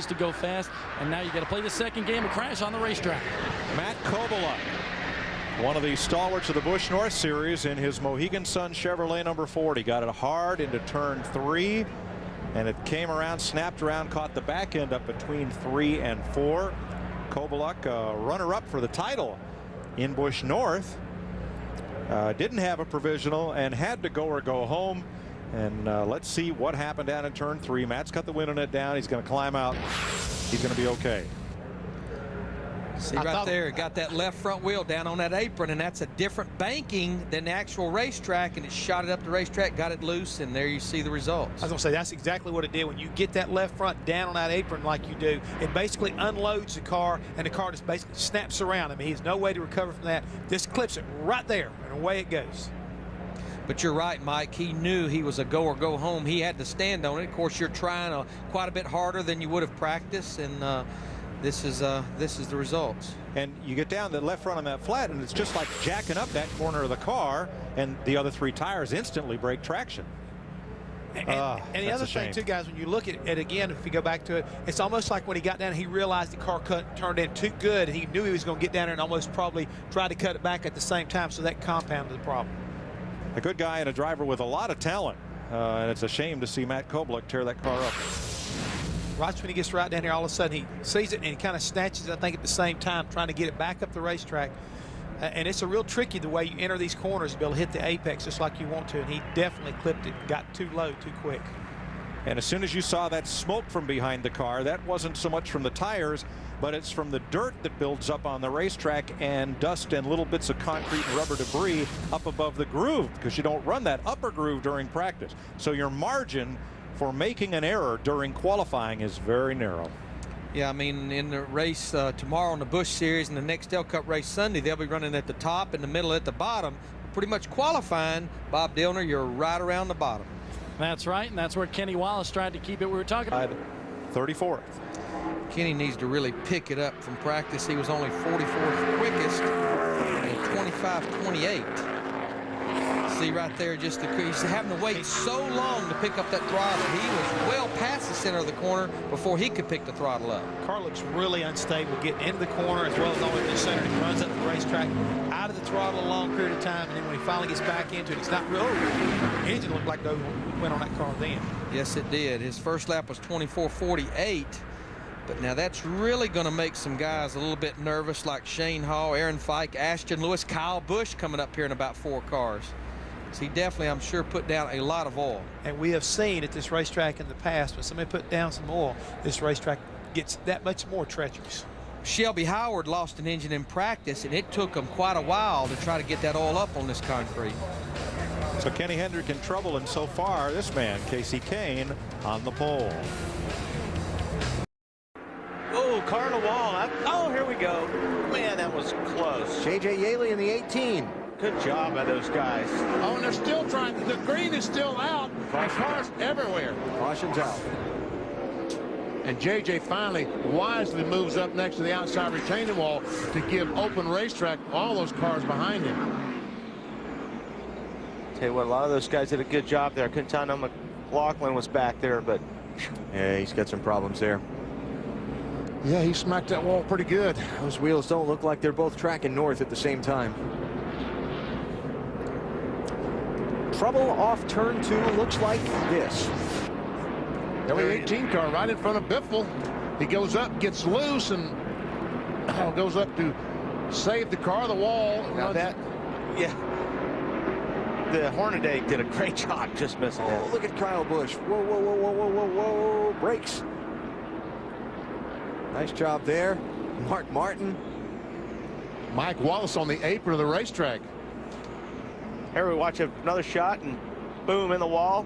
race to go fast, and now you got to play the second game and crash on the racetrack. Matt Kovaluk, one of the stalwarts of the Busch North Series in his Mohegan Sun Chevrolet number 40. Got it hard into turn 3, and it came around, snapped around, caught the back end up between 3 and 4. Kovaluk, runner-up for the title in Busch North, didn't have a provisional and had to go or go home. And let's see what happened down in turn 3. Matt's got the window net down. He's going to climb out. He's going to be okay. See right there, got that left front wheel down on that apron, and that's a different banking than the actual racetrack, and it shot it up the racetrack, got it loose, and there you see the results. I was going to say, that's exactly what it did. When you get that left front down on that apron like you do, it basically unloads the car, and the car just basically snaps around. I mean, he has no way to recover from that. This clips it right there, and away it goes. But you're right, Mike. He knew he was a go or go home. He had to stand on it. Of course, you're trying quite a bit harder than you would have practiced, and this is the results. And you get down the left front on that flat, and it's just like jacking up that corner of the car, and the other 3 tires instantly break traction. And the other thing, too, guys, when you look at it again, if you go back to it, it's almost like when he got down, he realized the car turned in too good. He knew he was going to get down there and almost probably try to cut it back at the same time, so that compounded the problem. A good guy and a driver with a lot of talent, and it's a shame to see Matt Kovaluk tear that car up. Right when he gets right down here, all of a sudden he sees it and he kind of snatches it, I think, at the same time, trying to get it back up the racetrack. And it's a real tricky the way you enter these corners to be able to hit the apex just like you want to, and he definitely clipped it and got too low too quick. And as soon as you saw that smoke from behind the car, that wasn't so much from the tires, but it's from the dirt that builds up on the racetrack and dust and little bits of concrete and rubber debris up above the groove, because you don't run that upper groove during practice. So your margin for making an error during qualifying is very narrow. Yeah, I mean, in the race tomorrow in the Busch Series and the next L Cup race Sunday, they'll be running at the top, in the middle, at the bottom. Pretty much qualifying, Bob Dillner, you're right around the bottom. That's right, and that's where Kenny Wallace tried to keep it. We were talking about 34th. Kenny needs to really pick it up from practice. He was only 44th quickest and 25.28. See right there, just he's having to wait so long to pick up that throttle. He was well past the center of the corner before he could pick the throttle up. Car looks really unstable getting into the corner as well as all the way to the center. He runs up the racetrack out of the throttle a long period of time, and then when he finally gets back into it, it's not real. The engine looked like Lowe went on that car then. Yes, it did. His first lap was 24.48. But now that's really going to make some guys a little bit nervous, like Shane Hall, Aaron Fike, Ashton Lewis, Kyle Busch coming up here in about 4 cars. So he definitely, I'm sure, put down a lot of oil. And we have seen at this racetrack in the past, when somebody put down some oil, this racetrack gets that much more treacherous. Shelby Howard lost an engine in practice, and it took him quite a while to try to get that oil up on this concrete. So Kenny Hendrick in trouble, and so far this man, Casey Kane, on the pole. Oh, car to wall. Oh, here we go. Man, that was close. J.J. Yaley in the 18. Good job by those guys. Oh, and they're still trying. The green is still out. And cars everywhere. Caution's out. And J.J. finally wisely moves up next to the outside retaining wall to give open racetrack all those cars behind him. Tell you what, a lot of those guys did a good job there. I couldn't tell no McLaughlin was back there, but Yeah, he's got some problems there. Yeah, he smacked that wall pretty good. Those wheels don't look like they're both tracking north at the same time. Trouble off turn 2 looks like this. LE18 car right in front of Biffle. He goes up, gets loose, and goes up to save the car, the wall. Now that, yeah. The Hornaday did a great job just missing it. Oh, look at Kyle Busch. Whoa, whoa, whoa, whoa, whoa, whoa, whoa. Brakes. Nice job there. Mark Martin. Mike Wallace on the apron of the racetrack. Here we watch another shot, and boom, in the wall.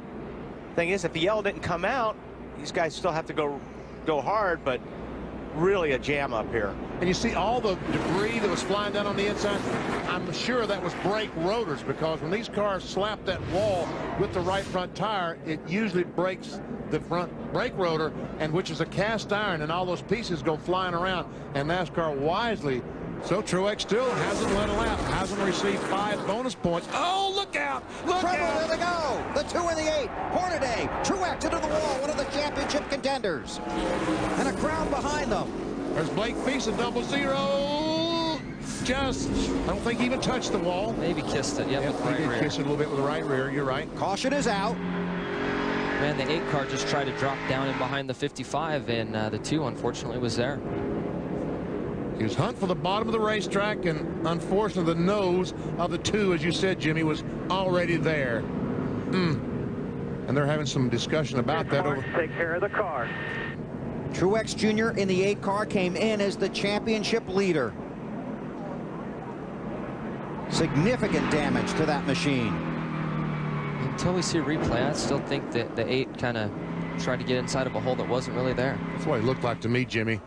Thing is, if the yellow didn't come out, these guys still have to go hard, but really a jam up here. And you see all the debris that was flying down on the inside. I'm sure that was brake rotors, because when these cars slap that wall with the right front tire, it usually breaks the front brake rotor, and which is a cast iron, and all those pieces go flying around. And NASCAR wisely, so Truex still hasn't led a lap, hasn't received 5 bonus points. Oh, look out! out. Look Trouble, out. there they go. The 2 and the 8. Hornaday, Truex into the wall, one of the championship contenders. And a crowd behind them. There's Blake Feast at 0-0. Just, I don't think he even touched the wall. Maybe kissed it. Yep, with the He right did rear. kiss it a little bit with the right rear. You're right. Caution is out. Man, the 8 car just tried to drop down in behind the 55, and the 2 unfortunately was there. He was hunting for the bottom of the racetrack, and unfortunately the nose of the 2, as you said, Jimmy, was already there. And they're having some discussion about that. Take care of the car. Truex Jr. in the 8 car came in as the championship leader. Significant damage to that machine. Until we see a replay, I still think that the 8 kind of tried to get inside of a hole that wasn't really there. That's what it looked like to me, Jimmy.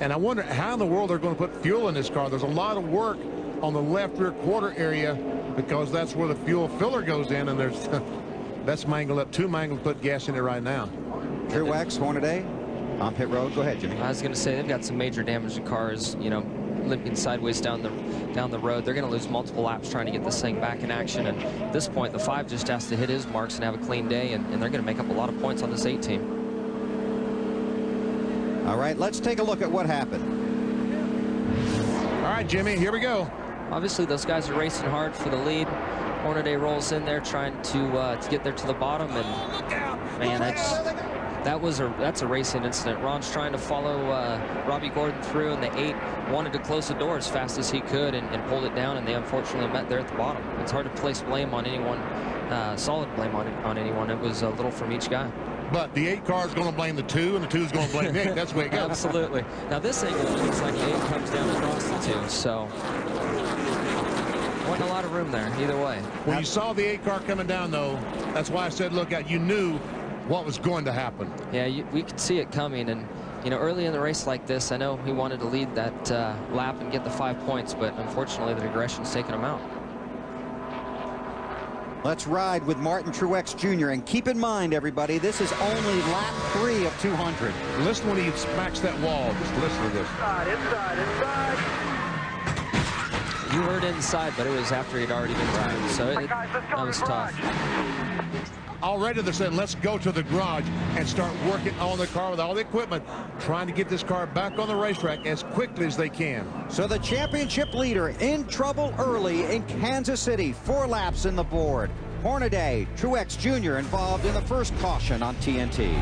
And I wonder how in the world they're going to put fuel in this car. There's a lot of work on the left rear quarter area because that's where the fuel filler goes in, and there's that's mangled up. 2 mangled to put gas in it right now. Truex, Hornaday on pit road. Go ahead, Jimmy. I was going to say they've got some major damage to cars, you know, limping sideways down the road. They're going to lose multiple laps trying to get this thing back in action. And at this point, the 5 just has to hit his marks and have a clean day, and they're going to make up a lot of points on this 8 team. All right, let's take a look at what happened. All right, Jimmy, here we go. Obviously, those guys are racing hard for the lead. Hornaday rolls in there trying to get there to the bottom, and man, that's a racing incident. Ron's trying to follow Robbie Gordon through, and the 8 wanted to close the door as fast as he could and pulled it down, and they unfortunately met there at the bottom. It's hard to place blame on anyone, solid blame on anyone. It was a little from each guy. But the 8 car is going to blame the 2, and the 2 is going to blame Nick. That's the way it goes. Absolutely. Now this angle looks like the 8 comes down across the 2, so wasn't a lot of room there either way. When you saw the 8 car coming down, though, that's why I said look out. You knew what was going to happen. Yeah, we could see it coming, and you know, early in the race like this, I know he wanted to lead that lap and get the 5 points, but unfortunately the regression's taken him out. Let's ride with Martin Truex Jr. And keep in mind, everybody, this is only lap 3 of 200. Listen when he smacks that wall. Just listen to this. Inside. You heard inside, but it was after he'd already been timed, so that was tough. Already they're saying, let's go to the garage and start working on the car with all the equipment, trying to get this car back on the racetrack as quickly as they can. So the championship leader in trouble early in Kansas City. 4 laps in the board. Hornaday, Truex Jr. involved in the first caution on TNT.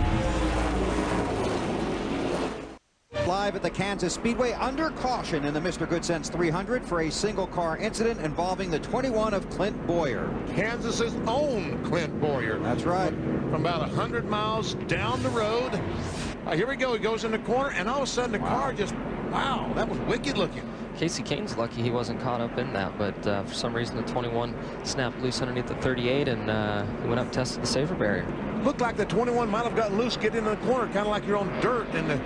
Live at the Kansas Speedway under caution in the Mr. Good Sense 300 for a single car incident involving the 21 of Clint Boyer. Kansas's own Clint Boyer. That's right. From about 100 miles down the road. Here we go. He goes in the corner, and all of a sudden the car just, wow, that was wicked looking. Casey Kane's lucky he wasn't caught up in that, but for some reason the 21 snapped loose underneath the 38, and he went up and tested the safer barrier. Looked like the 21 might have gotten loose, get into the corner, kind of like you're on dirt in the.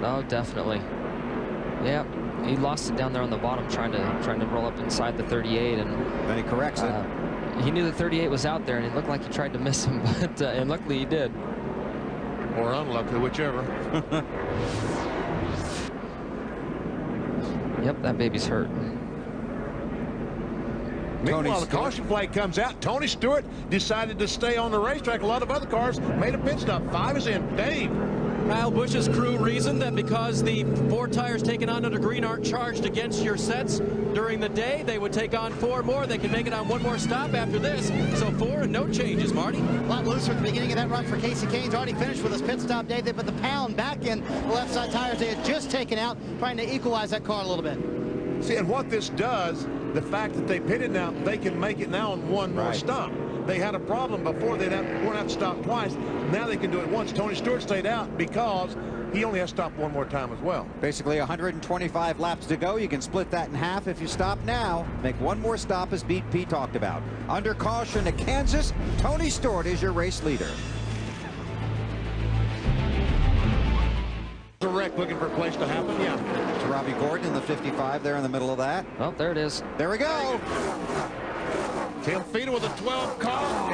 Oh, definitely. Yeah, he lost it down there on the bottom trying to roll up inside the 38, and then he corrects it. He knew the 38 was out there, and it looked like he tried to miss him, but and luckily he did. Or unluckily, whichever. Yep, that baby's hurt. Meanwhile, the caution flag comes out. Tony Stewart decided to stay on the racetrack. A lot of other cars made a pit stop. 5 is in. Dave. Kyle Busch's crew reasoned that because the 4 tires taken on under green aren't charged against your sets during the day, they would take on 4 more. They can make it on 1 more stop after this. So 4 and no changes, Marty. A lot looser at the beginning of that run for Casey Kane's already finished with his pit stop, Dave. They put the pound back in the left side tires they had just taken out, trying to equalize that car a little bit. See, and what this does, the fact that they pitted now, they can make it now on 1 more stop. They had a problem before. They'd have to stop twice. Now they can do it once. Tony Stewart stayed out because he only has to stop 1 more time as well. Basically 125 laps to go. You can split that in half if you stop now. Make 1 more stop, as BP talked about. Under caution at Kansas, Tony Stewart is your race leader. The wreck looking for a place to happen, yeah. To Robbie Gordon in the 55 there in the middle of that. Oh, there it is. There we go. Tim Feeder with a 12 car,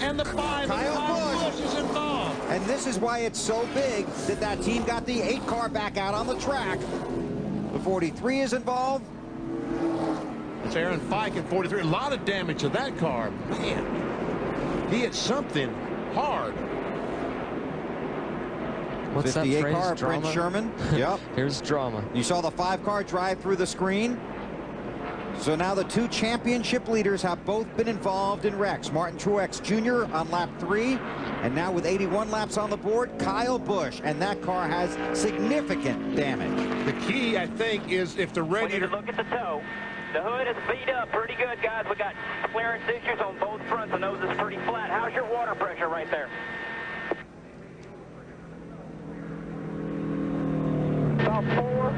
and the 5. Kyle Busch is involved. And this is why it's so big that that team got the 8 car back out on the track. The 43 is involved. It's Aaron Fike in 43. A lot of damage to that car. Man, he hit something hard. What's that 58 phrase? car, Drama? Prince Sherman. Yep. Here's drama. You saw the 5-car drive through the screen. So now the 2 championship leaders have both been involved in wrecks. Martin Truex Jr. on lap 3, and now with 81 laps on the board, Kyle Busch, and that car has significant damage. The key, I think, is if the radiator... Look at the toe. The hood is beat up pretty good, guys. We got clearance issues on both fronts. The nose is pretty flat. How's your water pressure right there? About 4.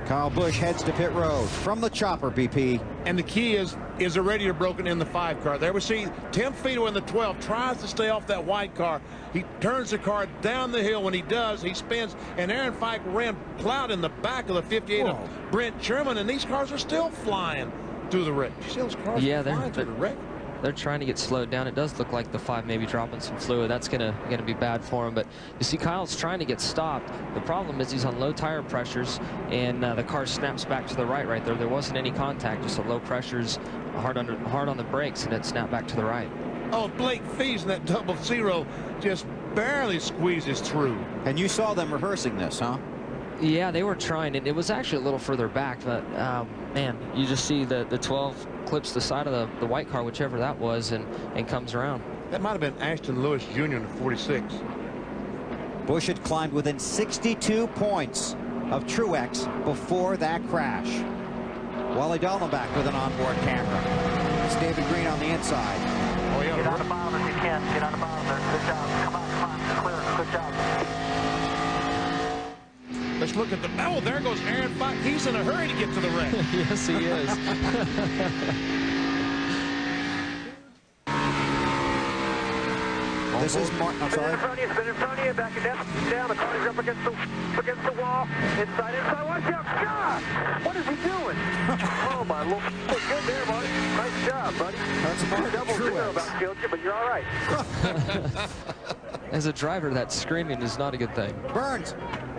Kyle Busch heads to pit road from the chopper, BP. And the key is the radiator broken in the 5 car. There we see Tim Feto in the 12 tries to stay off that white car. He turns the car down the hill. When he does, he spins. And Aaron Fike ran plowed in the back of the 58 of Brent Sherman. And these cars are still flying through the wreck. You see those cars flying through the wreck? They're trying to get slowed down. It does look like the 5 maybe dropping some fluid. That's gonna be bad for him. But you see Kyle's trying to get stopped. The problem is he's on low tire pressures, and the car snaps back to the right there. There wasn't any contact, just a low pressures, hard on the brakes, and it snapped back to the right. Oh, Blake Fees in that 00 just barely squeezes through. And you saw them rehearsing this, huh? Yeah, they were trying, and it was actually a little further back, but man, you just see the 12 clips the side of the white car, whichever that was, and comes around. That might have been Ashton Lewis Jr. in the 46. Busch had climbed within 62 points of Truex before that crash. Wally Dallenbach with an onboard camera. It's David Green on the inside. Oh, yeah. Get on the bottom if you can. Get on the bottom there. Good job. Come on. Clear. Good job. Let's look at the... Oh, there goes Aaron Fike. He's in a hurry to get to the wreck. Yes, he is. This is Martin. I'm sorry. Spin in front of you. Back it down. The car's up against the wall. Inside. Watch out. God! What is he doing? Oh, my Lord. Good there, buddy. Nice job, buddy. That's Martin Double-0 about killed you, but you're all right. As a driver, that screaming is not a good thing. Burns.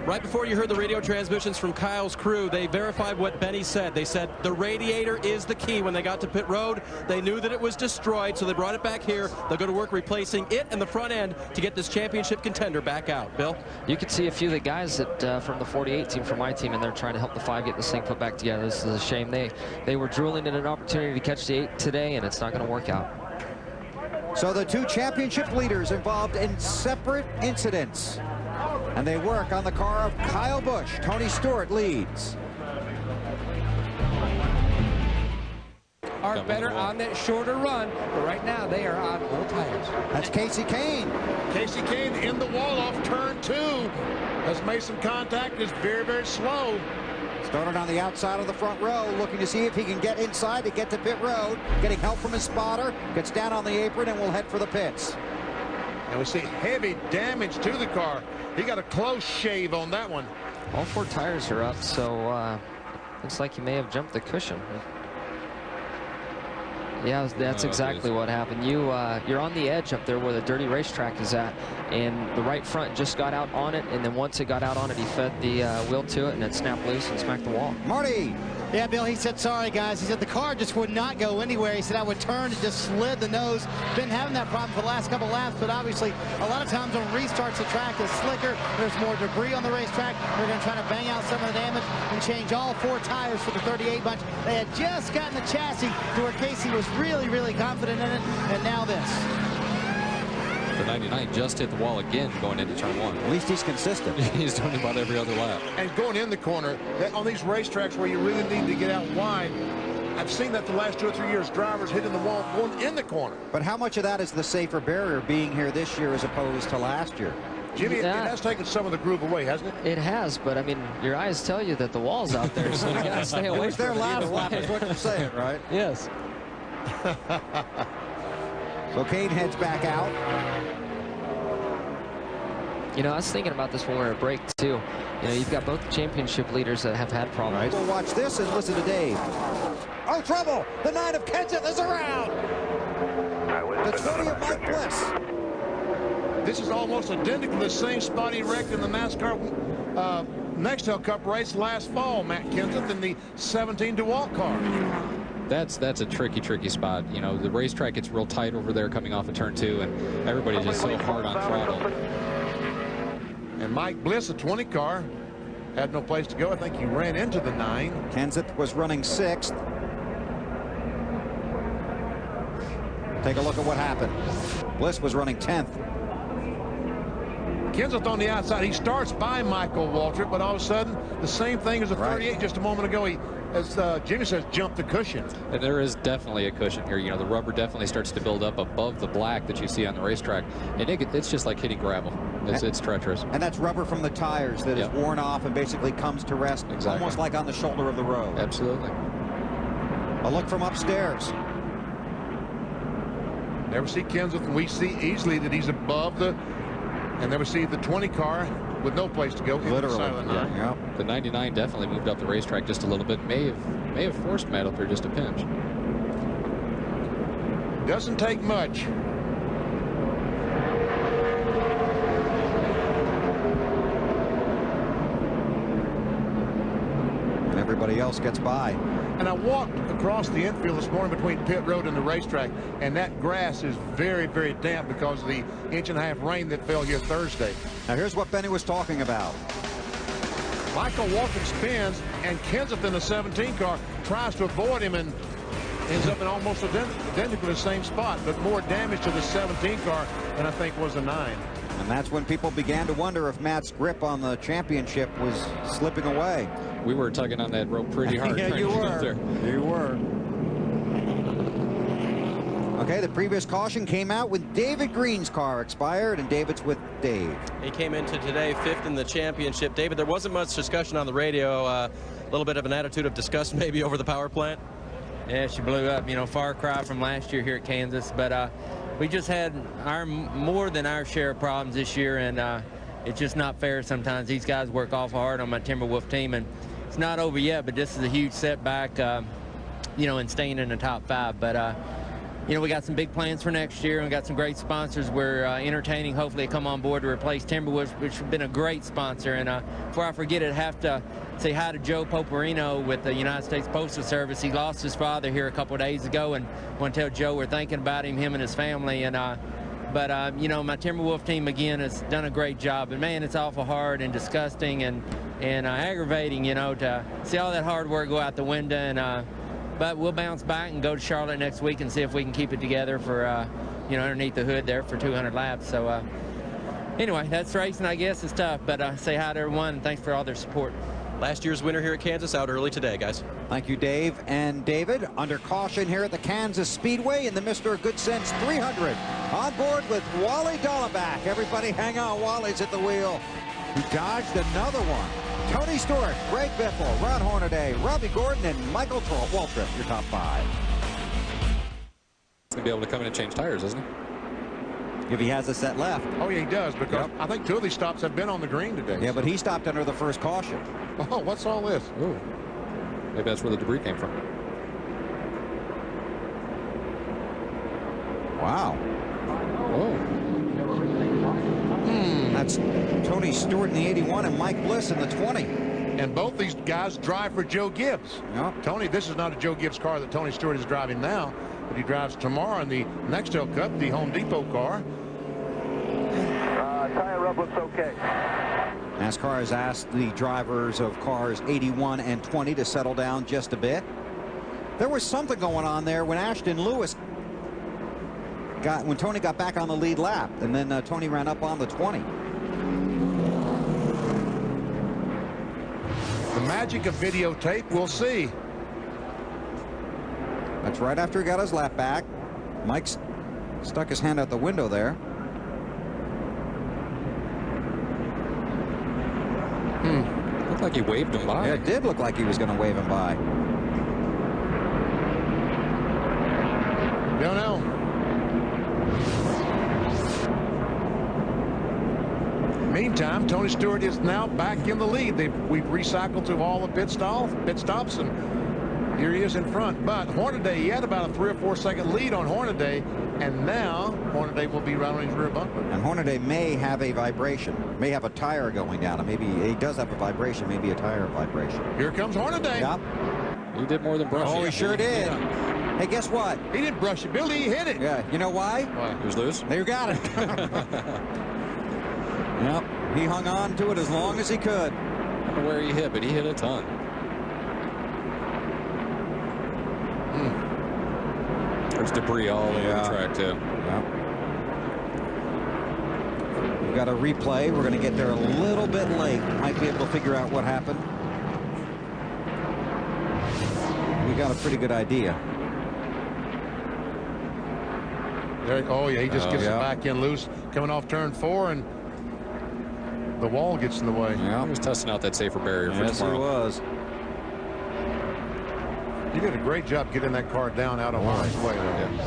Right before you heard the radio transmissions from Kyle's crew, they verified what Benny said. They said the radiator is the key. When they got to pit road, they knew that it was destroyed, so they brought it back here. They'll go to work replacing it and the front end to get this championship contender back out. Bill? You can see a few of the guys that from the 48 team, from my team, and they're trying to help the 5 get this thing put back together. This is a shame. They were drooling in an opportunity to catch the 8 today, and it's not going to work out. So the 2 championship leaders involved in separate incidents. And they work on the car of Kyle Busch. Tony Stewart leads. Are better on that shorter run, but right now they are on old tires. That's Casey Kane. Casey Kane in the wall off turn 2. Has made some contact. Is very, very slow. Started on the outside of the front row, looking to see if he can get inside to get to pit road. Getting help from his spotter. Gets down on the apron and will head for the pits. And we see heavy damage to the car. He got a close shave on that one. All 4 tires are up, so looks like he may have jumped the cushion. Yeah, that's exactly what happened. You're on the edge up there where the dirty racetrack is at, and the right front just got out on it, and then once it got out on it, he fed the wheel to it, and it snapped loose and smacked the wall. Marty. Yeah, Bill, he said, sorry, guys. He said the car just would not go anywhere. He said I would turn and just slid the nose. Been having that problem for the last couple laps, but obviously a lot of times when restarts, the track is slicker. There's more debris on the racetrack. They're going to try to bang out some of the damage and change all 4 tires for the 38 bunch. They had just gotten the chassis to where Casey was really, really confident in it, and now this. The 99 just hit the wall again going into turn 1. At least he's consistent. He's doing it about every other lap. And going in the corner, on these racetracks where you really need to get out wide, I've seen that the last 2 or 3 years, drivers hitting the wall going in the corner. But how much of that is the safer barrier being here this year as opposed to last year? Jimmy, it has taken some of the groove away, hasn't it? It has, but I mean, your eyes tell you that the wall's out there, so you gotta stay away from it. It was their last lap is what you're saying, right? Yes. So Kane heads back out. You know, I was thinking about this when we were at break, too. You know, you've got both the championship leaders that have had problems. We'll watch this and listen to Dave. Oh, trouble! The 9 of Kenseth is around! The 20 of Mike Bliss. This is almost identical to the same spot he wrecked in the NASCAR Nextel Cup race last fall, Matt Kenseth in the 17 DeWalt car. That's a tricky spot. You know, the racetrack gets real tight over there coming off of turn 2, and everybody's just so hard on throttle. And Mike Bliss, a 20 car, had no place to go. I think he ran into the 9. Kenseth was running 6th. Take a look at what happened. Bliss was running 10th. Kenseth on the outside. He starts by Michael Waltrip, but all of a sudden, the same thing as a 38 just a moment ago. He, as Jimmy says, jumped the cushion. And there is definitely a cushion here. You know, the rubber definitely starts to build up above the black that you see on the racetrack. And it's just like hitting gravel. It's treacherous. And that's rubber from the tires that is worn off and basically comes to rest, almost like on the shoulder of the road. Absolutely. A look from upstairs. Never see Kenseth, and we see easily that he's above the, and never see the 20 car with no place to go. Literally. Yeah. The 99 definitely moved up the racetrack just a little bit. May have forced Matt up there just a pinch. Doesn't take much. And everybody else gets by. And I walked across the infield this morning between pit road and the racetrack, and that grass is very, very damp because of the 1.5-inch rain that fell here Thursday. Now here's what Benny was talking about. Michael Waltrip spins, and Kenseth in the 17 car tries to avoid him and ends up in almost identical the same spot, but more damage to the 17 car than I think was the 9. And that's when people began to wonder if Matt's grip on the championship was slipping away. We were tugging on that rope pretty hard. Yeah, you were. You were. Okay, the previous caution came out when David Green's car expired, and David's with Dave. He came into today 5th in the championship. David, there wasn't much discussion on the radio. A little bit of an attitude of disgust maybe over the power plant. Yeah, she blew up. You know, far cry from last year here at Kansas. But we just had more than our share of problems this year, and it's just not fair sometimes. These guys work awful hard on my Timberwolf team, and it's not over yet, but this is a huge setback, you know, in staying in the top 5. But, you know, we got some big plans for next year, and we got some great sponsors. We're entertaining, hopefully, come on board to replace Timberwolves, which has been a great sponsor. And before I forget it, I have to say hi to Joe Poperino with the United States Postal Service. He lost his father here a couple of days ago, and I want to tell Joe we're thinking about him and his family. And but, you know, my Timberwolf team, again, has done a great job. And, man, it's awful hard and disgusting and aggravating, you know, to see all that hard work go out the window. And but we'll bounce back and go to Charlotte next week and see if we can keep it together for, you know, underneath the hood there for 200 laps. So, anyway, that's racing, I guess. It's tough. But say hi to everyone, and thanks for all their support. Last year's winner here at Kansas out early today, guys. Thank you, Dave and David. Under caution here at the Kansas Speedway in the Mr. Good Sense 300. On board with Wally Dallenbach. Everybody hang on. Wally's at the wheel. He dodged another one. Tony Stewart, Greg Biffle, Ron Hornaday, Robbie Gordon, and Michael Waltrip, your top 5. He's going to be able to come in and change tires, isn't he? If he has a set left. Oh, yeah, he does, because I think 2 of these stops have been on the green today. Yeah, but he stopped under the first caution. Oh, what's all this? Ooh. Maybe that's where the debris came from. Wow. Oh. That's Tony Stewart in the 81 and Mike Bliss in the 20. And both these guys drive for Joe Gibbs. Yep. Tony, this is not a Joe Gibbs car that Tony Stewart is driving now, but he drives tomorrow in the Nextel Cup, the Home Depot car. Tire rub looks okay. NASCAR has asked the drivers of cars 81 and 20 to settle down just a bit. There was something going on there when Ashton Lewis when Tony got back on the lead lap, and then Tony ran up on the 20. The magic of videotape, we'll see. That's right after he got his lap back. Mike's stuck his hand out the window there. Looked like he waved him by. Yeah, it did look like he was going to wave him by. Don't know. Meantime, Tony Stewart is now back in the lead. We've recycled through all the pit stops, and Here he is in front. But Hornaday, he had about a 3 or 4 second lead on Hornaday, and now Hornaday will be right on his rear bumper. And Hornaday may have a vibration, may have a tire going down. Maybe he does have a vibration, maybe a tire vibration. Here comes Hornaday. Yep. He did more than brush. Oh, he sure did. Yeah. Hey, guess what? He didn't brush it, Billy. He hit it. Yeah. You know why? He was loose. You got it. Yep. He hung on to it as long as he could. I don't know where he hit, but he hit a ton. There's debris all over the track, too. Yep. We've got a replay. We're going to get there a little bit late. Might be able to figure out what happened. We got a pretty good idea. There, oh, yeah, he just gets it back in loose, coming off turn 4, and the wall gets in the way. Yeah. He was testing out that safer barrier for yes, tomorrow. he was. He did a great job getting that car down out of harm's way. And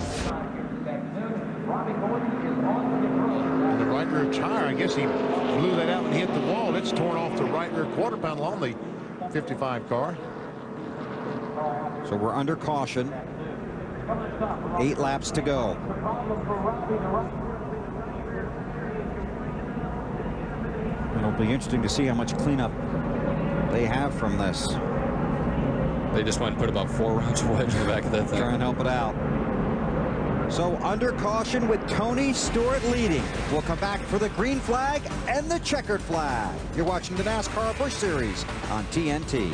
the right rear tire, I guess he blew that out and hit the wall. It's torn off the right rear quarter panel on the 55 car. So we're under caution. 8 laps to go. It'll be interesting to see how much cleanup they have from this. They just went and put about 4 rounds of wedge in the back of that thing. Try and help it out. So under caution with Tony Stewart leading. We'll come back for the green flag and the checkered flag. You're watching the NASCAR Busch Series on TNT.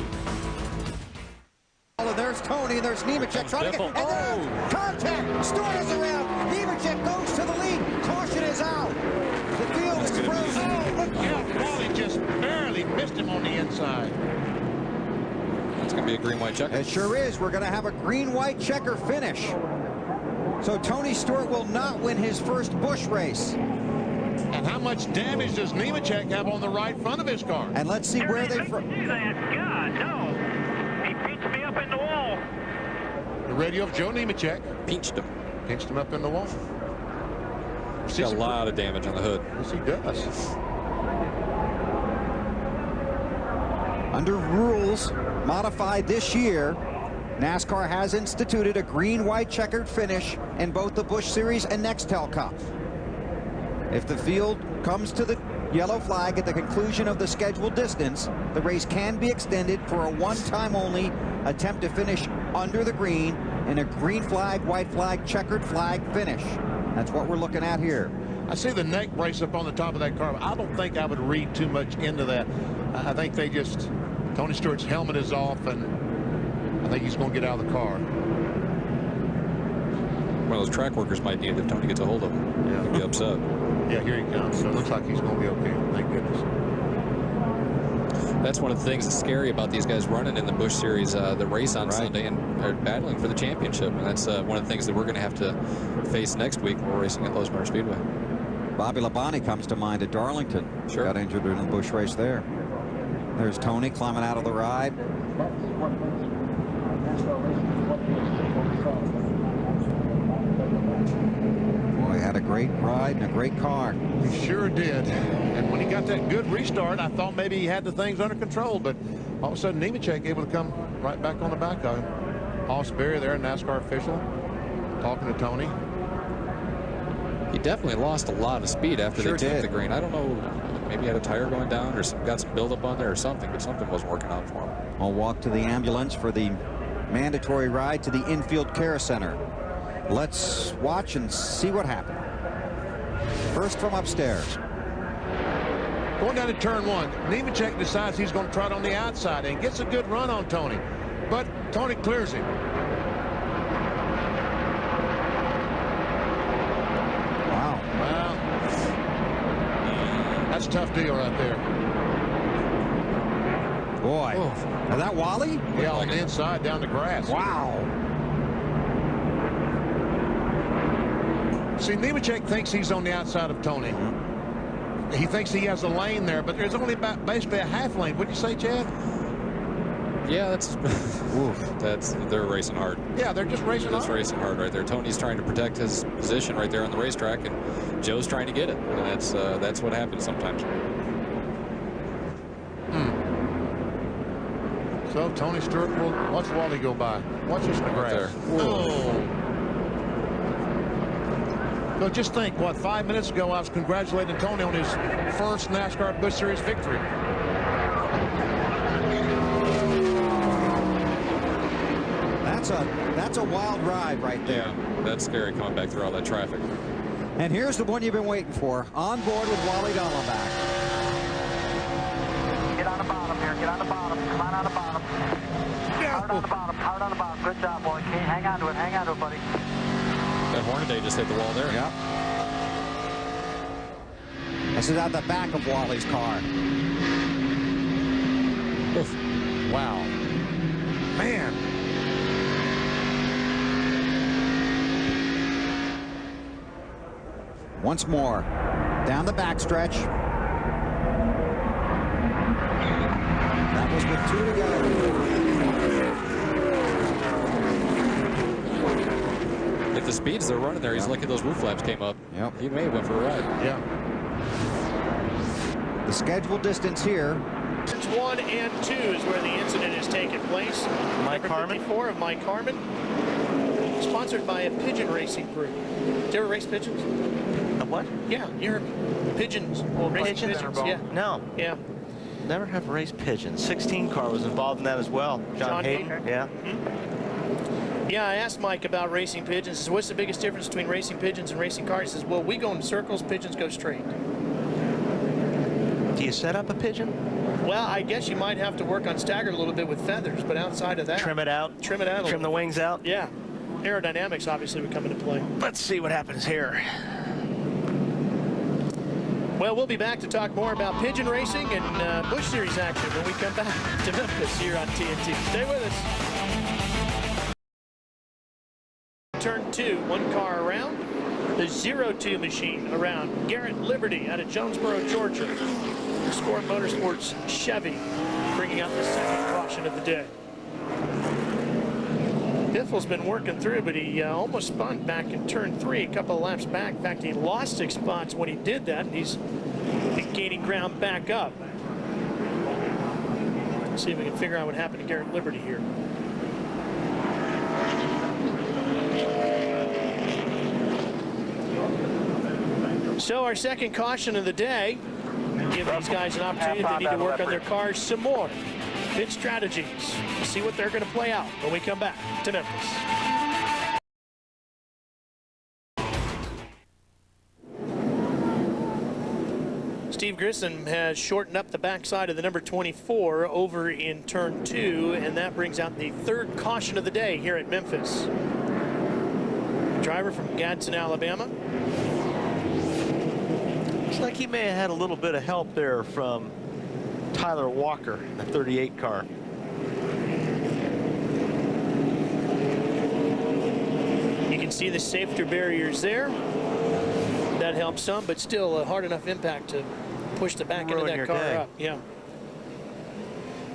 And there's Tony, there's Nemechek trying to get, and there's contact. Stewart is around. Nemechek goes to the lead. Caution is out. The field is frozen. Oh, look out. Wally just barely missed him on the inside. It's going to be a green-white checker. It sure is. We're going to have a green-white checker finish. So Tony Stewart will not win his first Busch race. And how much damage does Nemechek have on the right front of his car? And let's see where they... God, no. He pinched me up in the wall. The radio of Joe Nemechek. Pinched him. Pinched him up in the wall. He's got a lot of damage on the hood. Yes, he does. Under rules modified this year, NASCAR has instituted a green-white checkered finish in both the Busch Series and Nextel Cup. If the field comes to the yellow flag at the conclusion of the scheduled distance, the race can be extended for a one-time only attempt to finish under the green in a green flag, white flag, checkered flag finish. That's what we're looking at here. I see the neck brace up on the top of that car. I don't think I would read too much into that. I think they just... Tony Stewart's helmet is off, and I think he's going to get out of the car. One of those track workers might need it if Tony gets a hold of him. Yeah. He'll be upset. Yeah, here he comes. So it looks like he's going to be okay. Thank goodness. That's one of the things that's scary about these guys running in the Busch Series, the race on Sunday, and are battling for the championship. And that's one of the things that we're going to have to face next week when we're racing at Lowe Speedway. Bobby Labonte comes to mind at Darlington. Sure. Got injured in the Busch race there. There's Tony climbing out of the ride. Boy, had a great ride and a great car. He sure did. And when he got that good restart, I thought maybe he had the things under control, but all of a sudden Nemechek able to come right back on the back of him. Hoss Berry there, NASCAR official, talking to Tony. He definitely lost a lot of speed after they took the green. I don't know, maybe he had a tire going down or got some buildup on there or something, but something wasn't working out for him. I'll walk to the ambulance for the mandatory ride to the infield care center. Let's watch and see what happened. First from upstairs. Going down to turn 1, Nemechek decides he's going to try it on the outside and gets a good run on Tony, but Tony clears him. Wow. That's a tough deal right there. Boy. Is that Wally? Yeah, on the inside down the grass. Wow. See, Nemechek thinks he's on the outside of Tony. He thinks he has a lane there, but there's only about basically a half lane. What'd you say, Chad? Yeah, that's they're racing hard. Yeah, they're just racing hard. Just racing hard right there. Tony's trying to protect his position right there on the racetrack, and Joe's trying to get it. And that's what happens sometimes. So So Tony Stewart will watch Wally go by. Watch this in the grass. Whoa. So just think, what, 5 minutes ago I was congratulating Tony on his first NASCAR Busch Series victory. That's a wild ride right there. Yeah, that's scary coming back through all that traffic. And here's the one you've been waiting for. On board with Wally Dallenbach. Get on the bottom here. Get on the bottom. Come on the bottom. Hard on the bottom. Hard on the bottom. Good job, boy. Okay, hang on to it. Hang on to it, buddy. That Hornaday just hit the wall there. Yep. This is at the back of Wally's car. Oof. Wow. Man. Once more. Down the backstretch. That was with 2 to go. If the speeds they're running there, he's lucky those roof flaps came up. Yep. He may have went for a ride. Yeah. The scheduled distance here. 1 and 2 is where the incident has taken place. Mike Harmon. 54 of Mike Harmon. Sponsored by a pigeon racing group. Did you ever race pigeons? A what? Yeah, you heard me. Pigeons. Well, racing pigeons. Yeah. No. Yeah. Never have raced pigeons. 16 car was involved in that as well. John Hayden. Yeah. Mm-hmm. Yeah, I asked Mike about racing pigeons. I said, what's the biggest difference between racing pigeons and racing cars? He says, well, we go in circles, pigeons go straight. Do you set up a pigeon? Well, I guess you might have to work on stagger a little bit with feathers, but outside of that. Trim it out? Trim it out. Trim the wings out? Yeah. Aerodynamics obviously would come into play. Let's see what happens here. Well, we'll be back to talk more about pigeon racing and Busch Series action when we come back to Memphis here on TNT. Stay with us. Turn 2, 1 car around. The 0-2 machine around. Garrett Liberty out of Jonesboro, Georgia. Score Motorsports Chevy bringing out the second caution of the day. Biffle's been working through, but he almost spun back in turn 3 a couple of laps back. In fact, he lost 6 spots when he did that, and he's been gaining ground back up. Let's see if we can figure out what happened to Garrett Liberty here. So our second caution of the day. Give these guys an opportunity. They need to work on their cars some more. Pit strategies. See what they're going to play out when we come back to Memphis. Steve Grissom has shortened up the backside of the number 24 over in turn 2, and that brings out the third caution of the day here at Memphis. Driver from Gadsden, Alabama. Looks like he may have had a little bit of help there from Tyler Walker, the 38 car. You can see the safety barriers there. That helps some, but still a hard enough impact to push the back end of that car up. Yeah.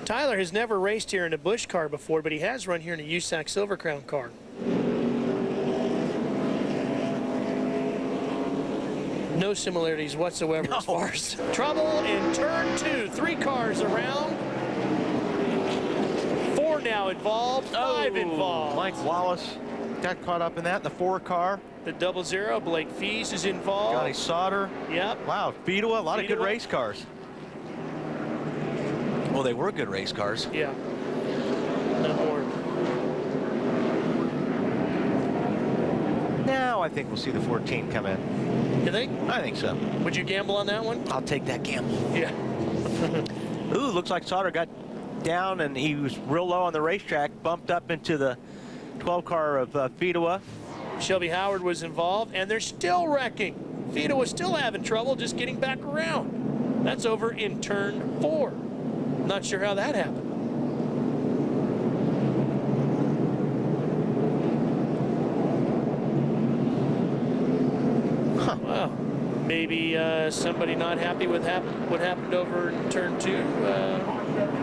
Tyler has never raced here in a Busch car before, but he has run here in a USAC Silver Crown car. No similarities whatsoever as far as trouble in turn 2. 3 cars around. 4 now involved. 5 involved. Mike Wallace got caught up in that. The 4 car. The 00. Blake Fees is involved. Johnny Sauter. Yep. Wow. Speedway. A lot of good race cars. Well, they were good race cars. Yeah. No more. Now I think we'll see the 14 come in. You think? I think so. Would you gamble on that one? I'll take that gamble. Yeah. Ooh, looks like Sauter got down and he was real low on the racetrack, bumped up into the 12 car of Fedewa. Shelby Howard was involved, and they're still wrecking. Fedewa still having trouble just getting back around. That's over in turn 4. Not sure how that happened. Huh. Wow. Maybe somebody not happy with what happened over in turn 2.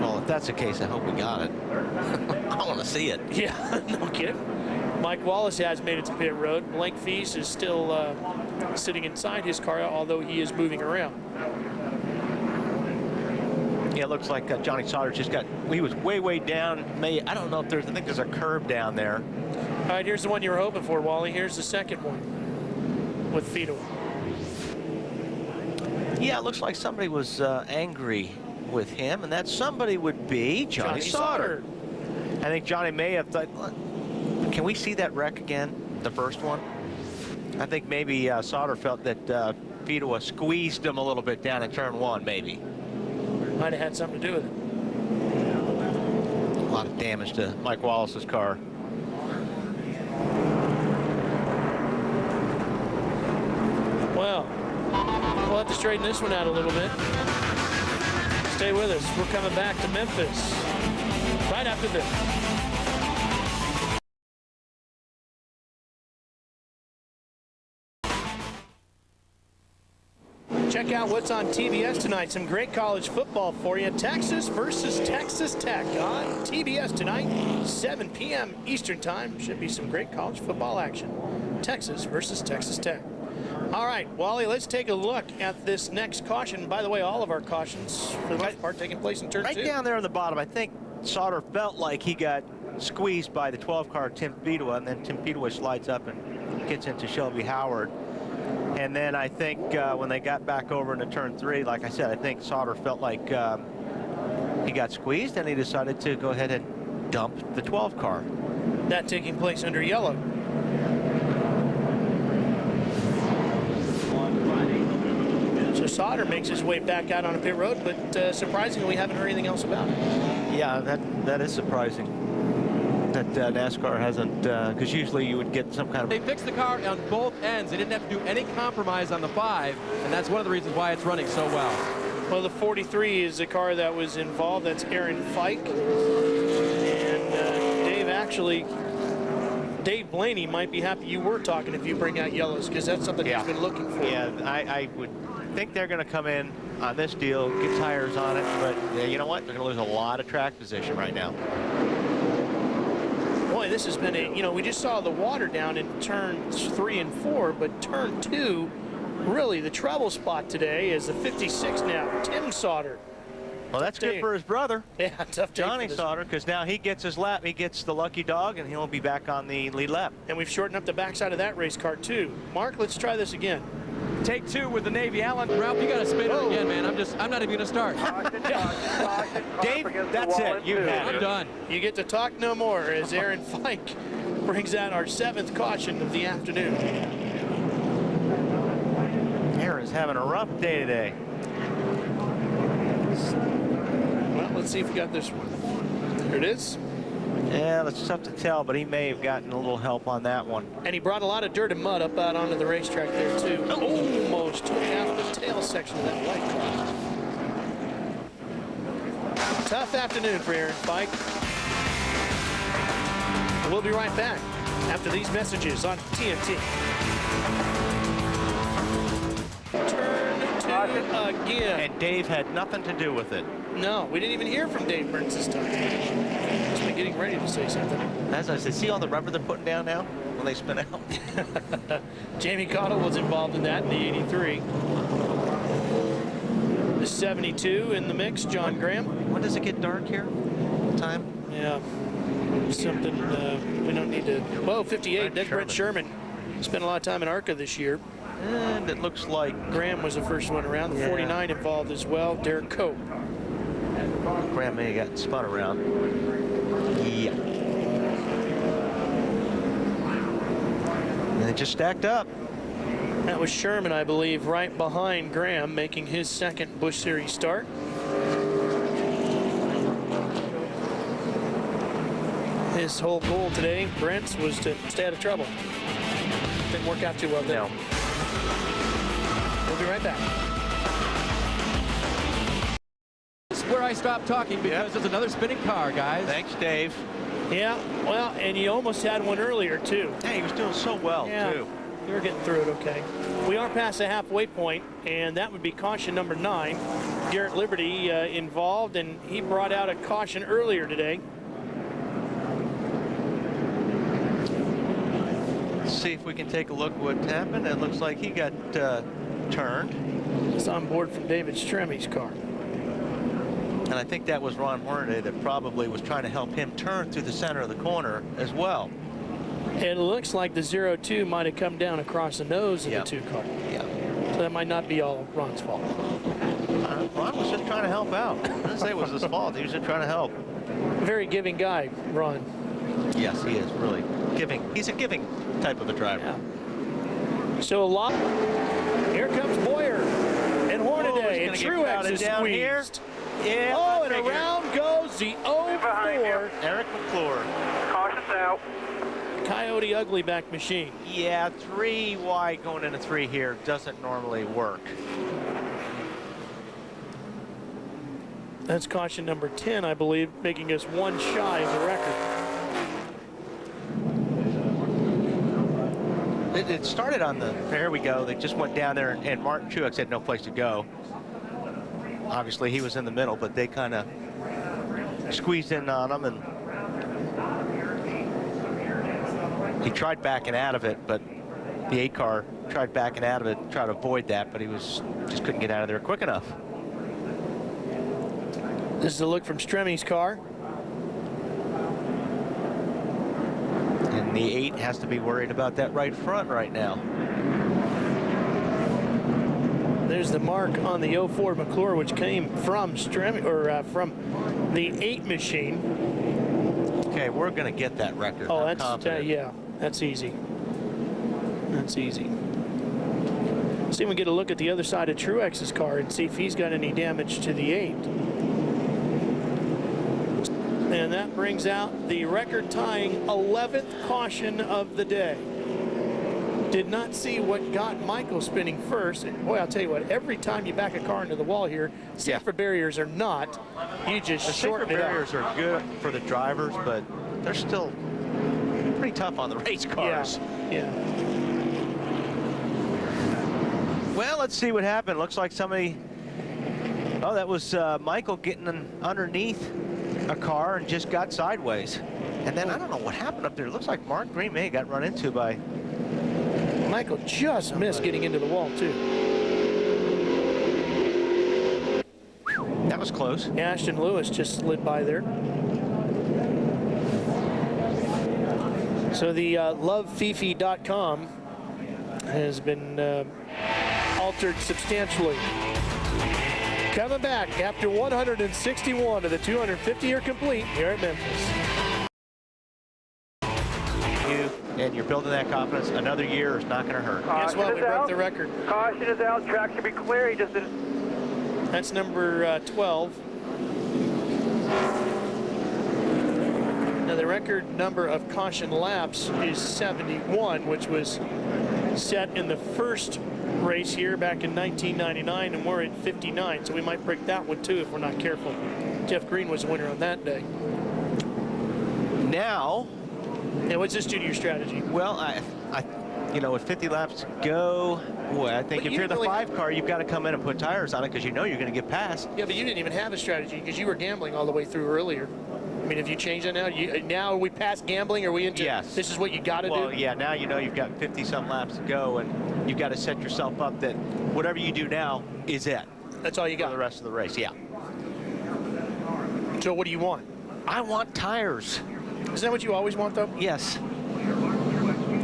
Well, if that's the case, I hope we got it. I want to see it. Yeah, no kidding. Mike Wallace has made it to pit road. Blank Feast is still sitting inside his car, although he is moving around. Yeah, it looks like Johnny Sauter just got, he was way down. I don't know if I think there's a curve down there. All right, here's the one you were hoping for, Wally. Here's the second one with Fido. Yeah, it looks like somebody was angry with him, and that somebody would be Johnny Sauter. I think Johnny may have thought, can we see that wreck again, the first one? I think maybe Sauter felt that Fido squeezed him a little bit down in turn 1, maybe. Might have had something to do with it. A lot of damage to Mike Wallace's car. Well, we'll have to straighten this one out a little bit. Stay with us. We're coming back to Memphis right after this. Check out what's on TBS tonight. Some great college football for you. Texas versus Texas Tech on TBS tonight, 7 p.m. Eastern Time. Should be some great college football action. Texas versus Texas Tech. All right, Wally, let's take a look at this next caution. By the way, all of our cautions, for the most part, taking place in turn 2. Right down there on the bottom, I think Sauter felt like he got squeezed by the 12 car Tim Fido, and then Tim Fido slides up and gets into Shelby Howard. And then I think when they got back over into turn 3, like I said, I think Sauter felt like he got squeezed, and he decided to go ahead and dump the 12 car. That taking place under yellow. So Sauter makes his way back out on a pit road, but surprisingly, we haven't heard anything else about it. Yeah, that is surprising. That NASCAR hasn't, because usually you would get some kind of... They fixed the car on both ends. They didn't have to do any compromise on the 5, and that's one of the reasons why it's running so well. Well, the 43 is the car that was involved. That's Aaron Fike. And Dave Blaney might be happy you were talking if you bring out yellows, because that's something he's been looking for. Yeah, I would think they're going to come in on this deal, get tires on it, but you know what? They're going to lose a lot of track position right now. Boy, this has been we just saw the water down in turns 3 and 4, but turn 2, really the trouble spot today is the 56 now, Tim Sauter. Well, that's good for his brother. Yeah, tough day Johnny Sauter, because now he gets his lap, he gets the lucky dog, and he'll be back on the lead lap. And we've shortened up the backside of that race car too. Mark, let's try this again. Take 2 with the Navy Allen. Ralph, you got to spin it again, man. I'm not even going to start. Dave, that's it. You had it. I'm done. You get to talk no more as Aaron Fike brings out our 7th caution of the afternoon. Aaron's having a rough day today. Well, let's see if we got this one. There it is. Yeah, that's tough to tell, but he may have gotten a little help on that one. And he brought a lot of dirt and mud up out onto the racetrack there, too. Almost took out the tail section of that white car. Tough afternoon for Aaron Fike. We'll be right back after these messages on TNT. Turn 2 again. And Dave had nothing to do with it. No, we didn't even hear from Dave Burns this time. He's been getting ready to say something. As I said, see all the rubber they're putting down now when they spin out? Jamie Cottle was involved in that in the 83. The 72 in the mix, John Graham. When does it get dark here? Time? Yeah. Something we don't need to... Whoa, 58. That's Brent Sherman. Spent a lot of time in ARCA this year. And it looks like Graham was the first one around. The 49 involved as well. Derek Cope. Graham may have got spun around. Yeah. And it just stacked up. That was Sherman, I believe, right behind Graham, making his 2nd Busch Series start. His whole goal today, Brent's, was to stay out of trouble. Didn't work out too well there. No. We'll be right back. This is where I stopped talking because there's another spinning car, guys. Thanks, Dave. Yeah, well, and you almost had one earlier, too. Hey, he was doing so well, too. You were getting through it okay. We are past the halfway point, and that would be caution number 9. Garrett Liberty involved, and he brought out a caution earlier today. Let's see if we can take a look at what happened. It looks like he got turned. It's on board from David Stremmy's car. And I think that was Ron Hornaday that probably was trying to help him turn through the center of the corner as well. It looks like the 0-2 might have come down across the nose of the 2 car. Yeah. So that might not be all Ron's fault. Ron was just trying to help out. I didn't say it was his fault. He was just trying to help. Very giving guy, Ron. Yes, he is really giving. He's a giving type of a driver. Yeah. So a lot. Here comes Boyer and Hornaday, and Truex is down squeezed. Here. Yeah. Oh, and around goes the 0-4. Eric McClure. Caution's out. Coyote Uglyback machine. Yeah, 3 wide going into 3 here doesn't normally work. That's caution number 10, I believe, making us 1 shy of the record. It started on the, there we go. They just went down there, and Martin Truex had no place to go. Obviously, he was in the middle, but they kind of squeezed in on him, and he tried backing out of it, but the 8 car tried backing out of it, tried to avoid that, but he was just couldn't get out of there quick enough. This is a look from Stremmy's car. And the 8 has to be worried about that right front right now. There's the mark on the 04 McClure, which came from Stremmy, or from the 8 machine. Okay, we're going to get that record. Oh, I'm that's yeah, that's easy. That's easy. See if we get a look at the other side of Truex's car and see if he's got any damage to the 8. And that brings out the record-tying 11th caution of the day. Did not see what got Michael spinning first. And boy, I'll tell you what, every time you back a car into the wall here, safer barriers are not, you just shorten it up. Barriers are good for the drivers, but they're still pretty tough on the race cars. Yeah. Well, let's see what happened. Looks like somebody, oh, that was Michael getting underneath a car and just got sideways. And then I don't know what happened up there. It looks like Mark Green may have got run into by... Michael just missed getting into the wall, too. That was close. Ashton Lewis just slid by there. So the lovefifi.com has been altered substantially. Coming back after 161 of the 250 are complete here at Memphis. And you're building that confidence. Another year is not going to hurt. Guess what? We broke the record. Caution is out. Track should be clear. He just didn't. That's number 12. Now the record number of caution laps is 71, which was set in the first race here back in 1999, and we're at 59, so we might break that one too if we're not careful. Jeff Green was the winner on that day. Now, and what's this do to your strategy? Well, I you know, with 50 laps to go, boy, I think if you're the 5 car, you've got to come in and put tires on it because you know you're going to get past. Yeah, but you didn't even have a strategy because you were gambling all the way through earlier. I mean, if you change that now, now are we past gambling? Are we into this is what you got to do? Well, yeah, now you know you've got 50-some laps to go, and you've got to set yourself up that whatever you do now is it. That's all you got for the rest of the race, yeah. So what do you want? I want tires. Isn't that what you always want, though? Yes.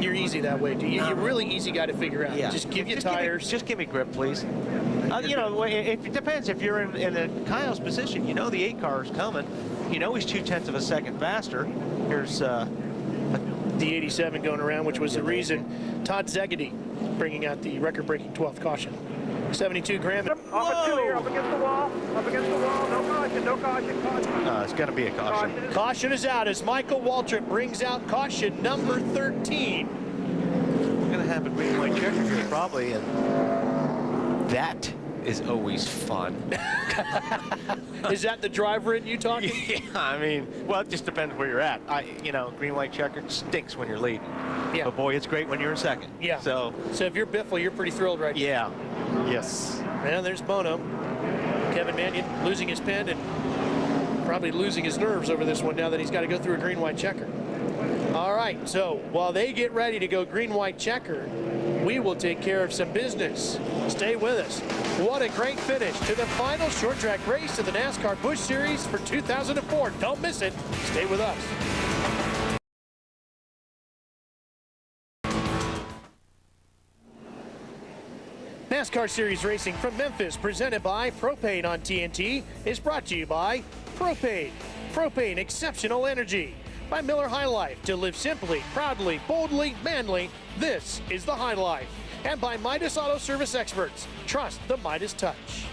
You're easy that way, do you? You're really easy guy to figure out. Yeah. Just give you tires. Just give me grip, please. You know, it depends. If you're in Kyle's position, you know the 8 car is coming. You know he's 0.2 of a second faster. Here's the 87 going around, which was the reason Todd Zegedy bringing out the record-breaking 12th caution. 72 Graham. Off a 2 here, up against the wall. Up against the wall. No caution. No caution. Caution. No, it's going to be a caution. Caution is out as Michael Waltrip brings out caution number 13. We're going to have a green white checker here probably, and that is always fun. Is that the driver in you talking? Yeah, I mean, well, it just depends where you're at. You know, green white checker stinks when you're leading. Yeah. But boy, it's great when you're in second. Yeah. So if you're Biffle, you're pretty thrilled right now. Yeah. Yes. And there's Bono. Kevin Mannion losing his pen and probably losing his nerves over this one now that he's got to go through a green white checker. All right, so while they get ready to go green white checker, we will take care of some business. Stay with us. What a great finish to the final short track race of the NASCAR Busch Series for 2004. Don't miss it. Stay with us. NASCAR Series racing from Memphis, presented by Propane on TNT, is brought to you by Propane. Propane Exceptional Energy. By Miller High Life. To live simply, proudly, boldly, manly, this is the High Life. And by Midas Auto Service Experts. Trust the Midas touch.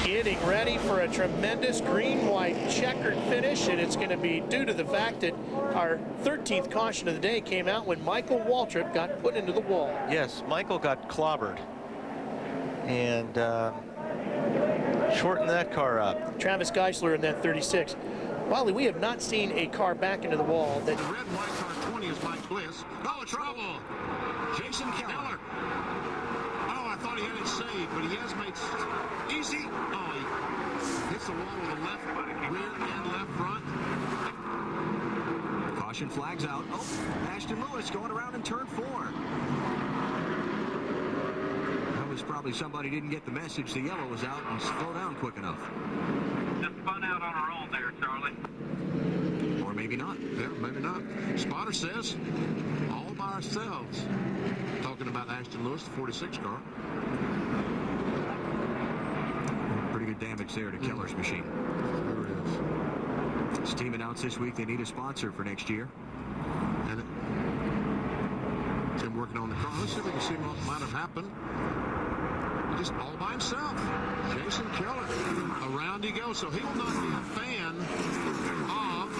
Getting ready for a tremendous green-white checkered finish, and it's going to be due to the fact that our 13th caution of the day came out when Michael Waltrip got put into the wall. Yes, Michael got clobbered and shortened that car up. Travis Geisler in that 36. Wally, we have not seen a car back into the wall that... The red and white car 20 is Mike Bliss. Oh, trouble! Jason Keller. Oh, I thought he had it saved, but he has made easy. Oh, he hits the wall with the left rear and left front. Caution flags out. Oh, Ashton Lewis going around in turn 4. That was probably somebody didn't get the message the yellow was out and slow down quick enough. Just spun out on our own there, Charlie. Or maybe not. Yeah, maybe not. Spotter says, all by ourselves. Talking about Ashton Lewis, the 46 car. Pretty good damage there to Keller's machine. There it is. This team announced this week they need a sponsor for next year. And Tim working on the car. Let's see if we can see what might have happened. Just all by himself. Jason Keller. Around he goes, so he will not be a fan of.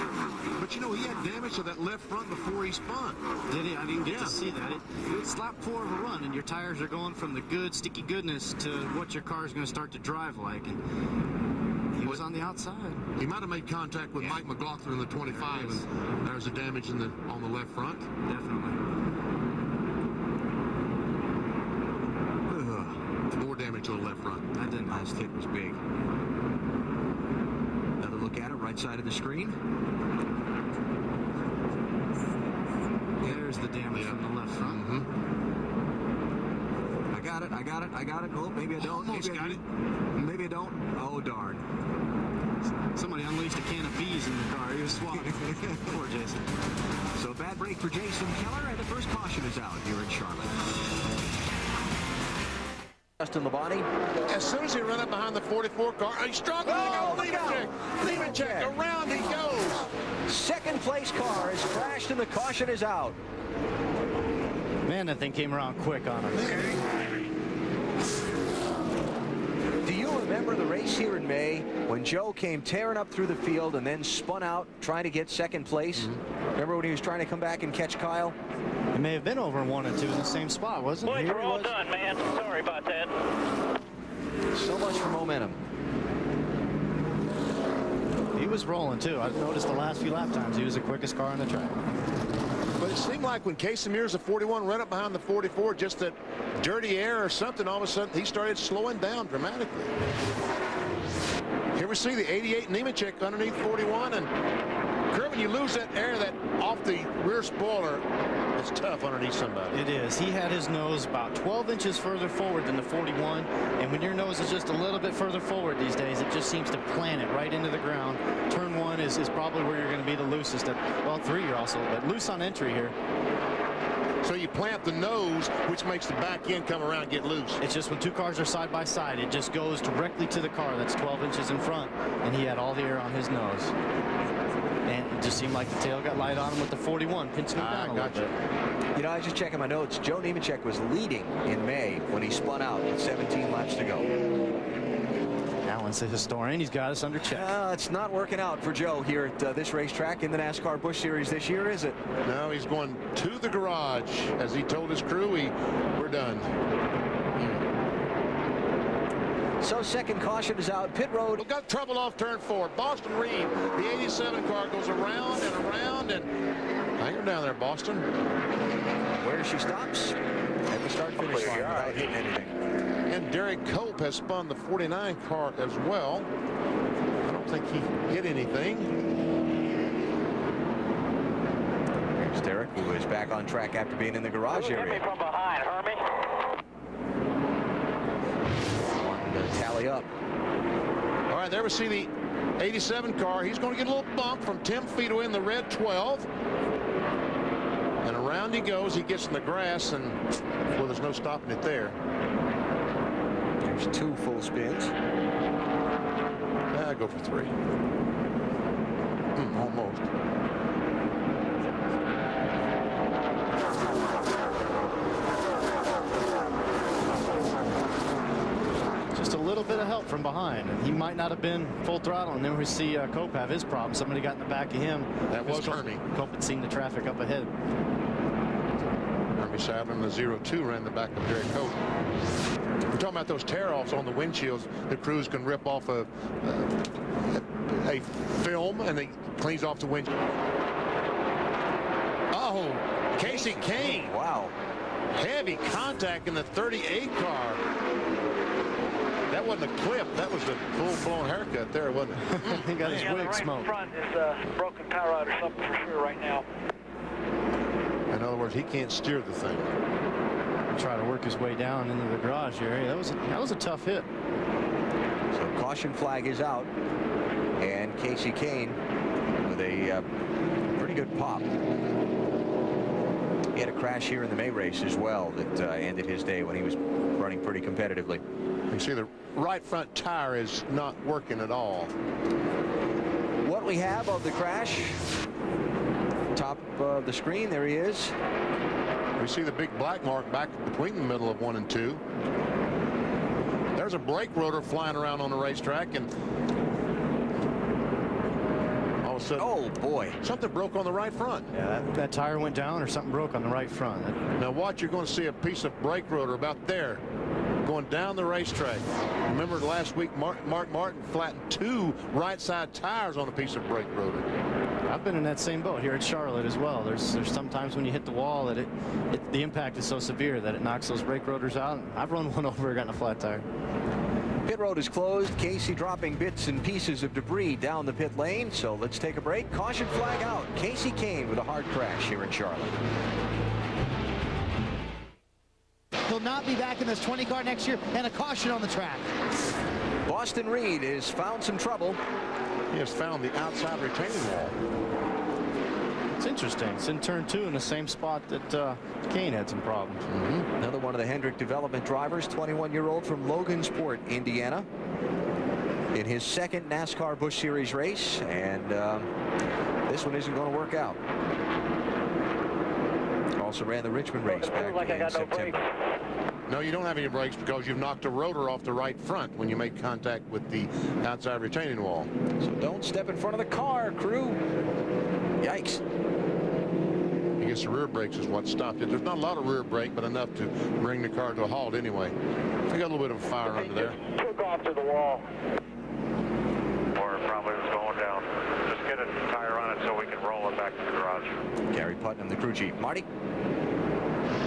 But you know, he had damage to that left front before he spun. Did he? I didn't get to see that. It's lap 4 of a run, and your tires are going from the good, sticky goodness to what your car is going to start to drive like. And he was on the outside. He might have made contact with Mike McLaughlin in the 25, and there's a damage on the left front. Definitely. More damage on the left front. That didn't last hit was big. Another look at it, right side of the screen. There's the damage on the left front. I got it. Oh, maybe I don't. Almost got it. Maybe I don't. Oh, darn. Somebody unleashed a can of bees in the car. He was swapping. Poor Jason. So a bad break for Jason Keller, and the first caution is out here in Charlotte. Justin Labonte. As soon as he ran up behind the 44 car, he's struggling. Nemechek, around he goes. Second place car has crashed and the caution is out. Man, that thing came around quick on him. Do you remember the race here in May when Joe came tearing up through the field and then spun out trying to get second place? Remember when he was trying to come back and catch Kyle? It may have been over in 1 and 2 in the same spot, wasn't it? Boys, we're all done, man. Sorry about that. So much for momentum. He was rolling, too. I've noticed the last few lap times he was the quickest car on the track. But it seemed like when Casey Mears, the 41, ran up behind the 44, just that dirty air or something, all of a sudden he started slowing down dramatically. Here we see the 88 Nemechek underneath 41, and Kerwin, you lose that air that off the rear spoiler. It's tough underneath somebody. It is. He had his nose about 12 inches further forward than the 41, and when your nose is just a little bit further forward these days, it just seems to plant it right into the ground. Turn 1 is probably where you're going to be the loosest. Well, 3 you're also, but loose on entry here. So you plant the nose, which makes the back end come around and get loose. It's just when 2 cars are side by side, it just goes directly to the car that's 12 inches in front, and he had all the air on his nose. And it just seemed like the tail got light on him with the 41, pinching him down a little bit. You know, I was just checking my notes. Joe Nemechek was leading in May when he spun out with 17 laps to go. Alan's the historian. He's got us under check. It's not working out for Joe here at this racetrack in the NASCAR Busch Series this year, is it? No, he's going to the garage. As he told his crew, we're done. So second caution is out. Pit road. We've got trouble off turn 4. Boston Reed, the 87 car, goes around and around, and hang her down there, Boston. Where she stops at the start-finish line without hitting anything. And Derek Cope has spun the 49 car as well. I don't think he hit anything. Here's Derek, who is back on track after being in the garage area. Hit me from behind, Hermie. Wanting to tally up. All right, there we see the 87 car. He's going to get a little bump from Tim Feedway in the red 12. And around he goes. He gets in the grass, and well, there's no stopping it there. There's 2 full spins. Go for 3. Almost. Just a little bit of help from behind, and he might not have been full throttle. And then we see Cope have his problem. Somebody got in the back of him. That was Hermie. Cope had seen the traffic up ahead. Hermie Sadler in the 02 ran the back of Derek Cope. We're talking about those tear-offs on the windshields. The crews can rip off a film, and they cleans off the windshield. Oh, Casey Kane. Wow. Heavy contact in the 38 car. That wasn't a clip. That was a full-blown haircut there, wasn't it? He got his wig right smoked. Front is broken power rod or something for sure right now. In other words, he can't steer the thing. Try to work his way down into the garage area. That was a tough hit. So caution flag is out, and Casey Kane with a pretty good pop. He had a crash here in the May race as well that ended his day when he was running pretty competitively. You see the right front tire is not working at all. What we have of the crash, top of the screen, there he is. We see the big black mark back between the middle of 1 and 2. There's a brake rotor flying around on the racetrack, and all of a sudden, oh boy, something broke on the right front. Yeah, that tire went down, or something broke on the right front. Now watch, you're going to see a piece of brake rotor about there going down the racetrack. Remember last week Mark Martin flattened 2 right side tires on a piece of brake rotor. I've been in that same boat here at Charlotte as well. There's sometimes when you hit the wall that the impact is so severe that it knocks those brake rotors out. I've run one over, gotten a flat tire. Pit road is closed. Casey dropping bits and pieces of debris down the pit lane. So let's take a break. Caution flag out. Casey Kane with a hard crash here in Charlotte. He'll not be back in this 20 car next year, and a caution on the track. Boston Reed has found some trouble. He has found the outside retaining wall. It's interesting. It's in turn 2 in the same spot that Kane had some problems. Another one of the Hendrick development drivers, 21-year-old from Logansport, Indiana, in his second NASCAR Busch Series race, and this one isn't going to work out. Also ran the Richmond race back in September. No, you don't have any brakes because you've knocked a rotor off the right front when you make contact with the outside retaining wall. So don't step in front of the car, crew. Yikes. I guess the rear brakes is what stopped it. There's not a lot of rear brake, but enough to bring the car to a halt anyway. I got a little bit of a fire under there. Took off to the wall. Or probably was going down. Just get a tire on it so we can roll it back to the garage. Gary Putnam, the crew chief. Marty?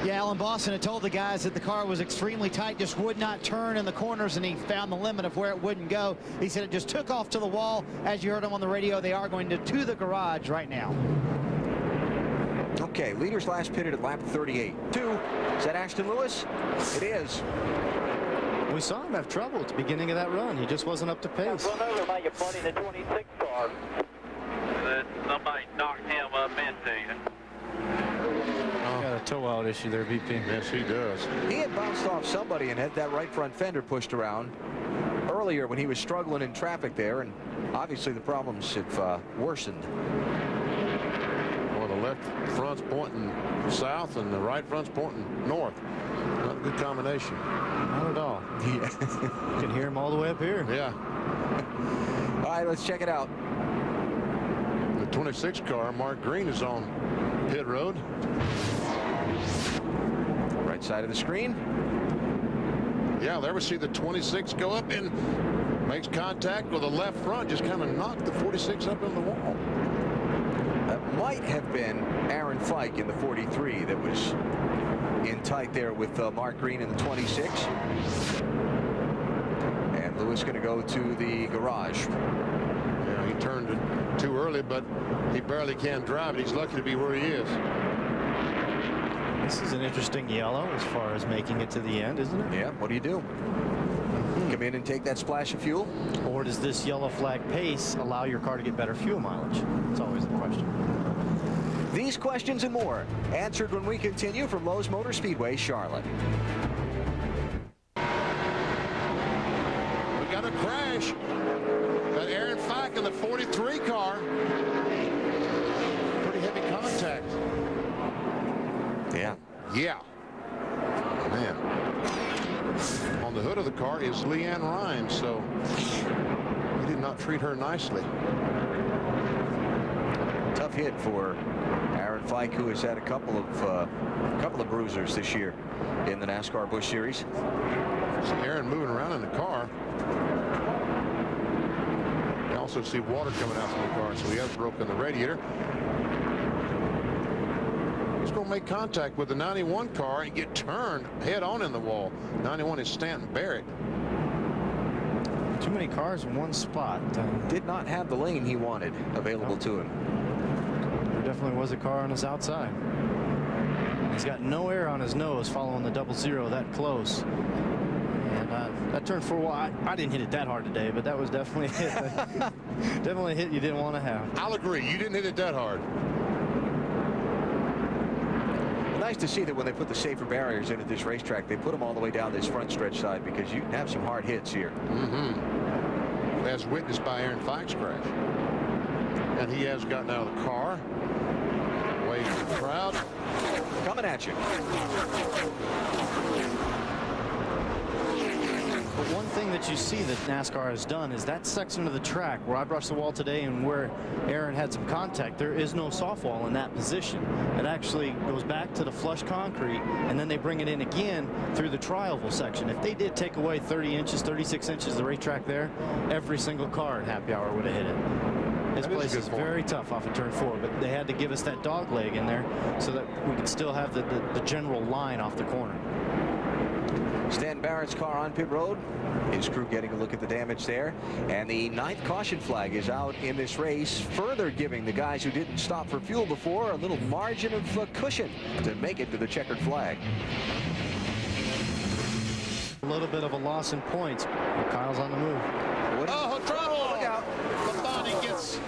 Yeah, Alan Boston had told the guys that the car was extremely tight, just would not turn in the corners, and he found the limit of where it wouldn't go. He said it just took off to the wall. As you heard him on the radio, they are going to the garage right now. Okay, leaders last pitted at lap 38. 2. Is that Ashton Lewis? It is. We saw him have trouble at the beginning of that run. He just wasn't up to pace. Run over by your buddy in the 26 car. Somebody knocked him up into you. Got a toe out issue there, VP. Yes, he does. He had bounced off somebody and had that right front fender pushed around earlier when he was struggling in traffic there, and obviously the problems have worsened. Well, the left front's pointing south and the right front's pointing north. Not a good combination. Not at all. Yeah. You can hear him all the way up here. Yeah. All right, let's check it out. The 26 car, Mark Green, is on pit road. Right side of the screen. Yeah, there we see the 26 go up and makes contact with the left front. Just kind of knocked the 46 up in the wall. That might have been Aaron Fike in the 43 that was in tight there with Mark Green in the 26. And Lewis going to go to the garage. Yeah, he turned it too early, but he barely can drive it. He's lucky to be where he is. This is an interesting yellow as far as making it to the end, isn't it? Yeah, what do you do? Come in and take that splash of fuel? Or does this yellow flag pace allow your car to get better fuel mileage? It's always the question. These questions and more answered when we continue from Lowe's Motor Speedway, Charlotte. We got a crash. Got Aaron Fike in the 43 car. Pretty heavy contact. Yeah. Yeah. Man. On the hood of the car is Leanne Rhymes, so he did not treat her nicely. Tough hit for Aaron Fike, who has had a couple of bruisers this year in the NASCAR Busch Series. See Aaron moving around in the car. You also see water coming out from the car, so he has broken the radiator. He's going to make contact with the 91 car and get turned head on in the wall. 91 is Stanton Barrett. Too many cars in one spot. Did not have the lane he wanted available to him. There definitely was a car on his outside. He's got no air on his nose following the 00 that close. And that turn 4 wide, I didn't hit it that hard today, but that was definitely a hit. Definitely a hit you didn't want to have. I'll agree. You didn't hit it that hard. Nice to see that when they put the safer barriers in at this racetrack, they put them all the way down this front stretch side, because you can have some hard hits here. As witnessed by Aaron Fike's crash. And he has gotten out of the car. Waving to the crowd. Coming at you. But one thing that you see that NASCAR has done is that section of the track where I brushed the wall today and where Aaron had some contact, there is no soft wall in that position. It actually goes back to the flush concrete, and then they bring it in again through the trioval section. If they did take away 30 inches, 36 inches of the racetrack there, every single car at happy hour would have hit it. This place is very tough off of turn 4, but they had to give us that dog leg in there so that we could still have the general line off the corner. Stan Barrett's car on pit road. His crew getting a look at the damage there. And the 9th caution flag is out in this race, further giving the guys who didn't stop for fuel before a little margin of cushion to make it to the checkered flag. A little bit of a loss in points. Kyle's on the move. Oh, trouble! Look out. Labonte gets...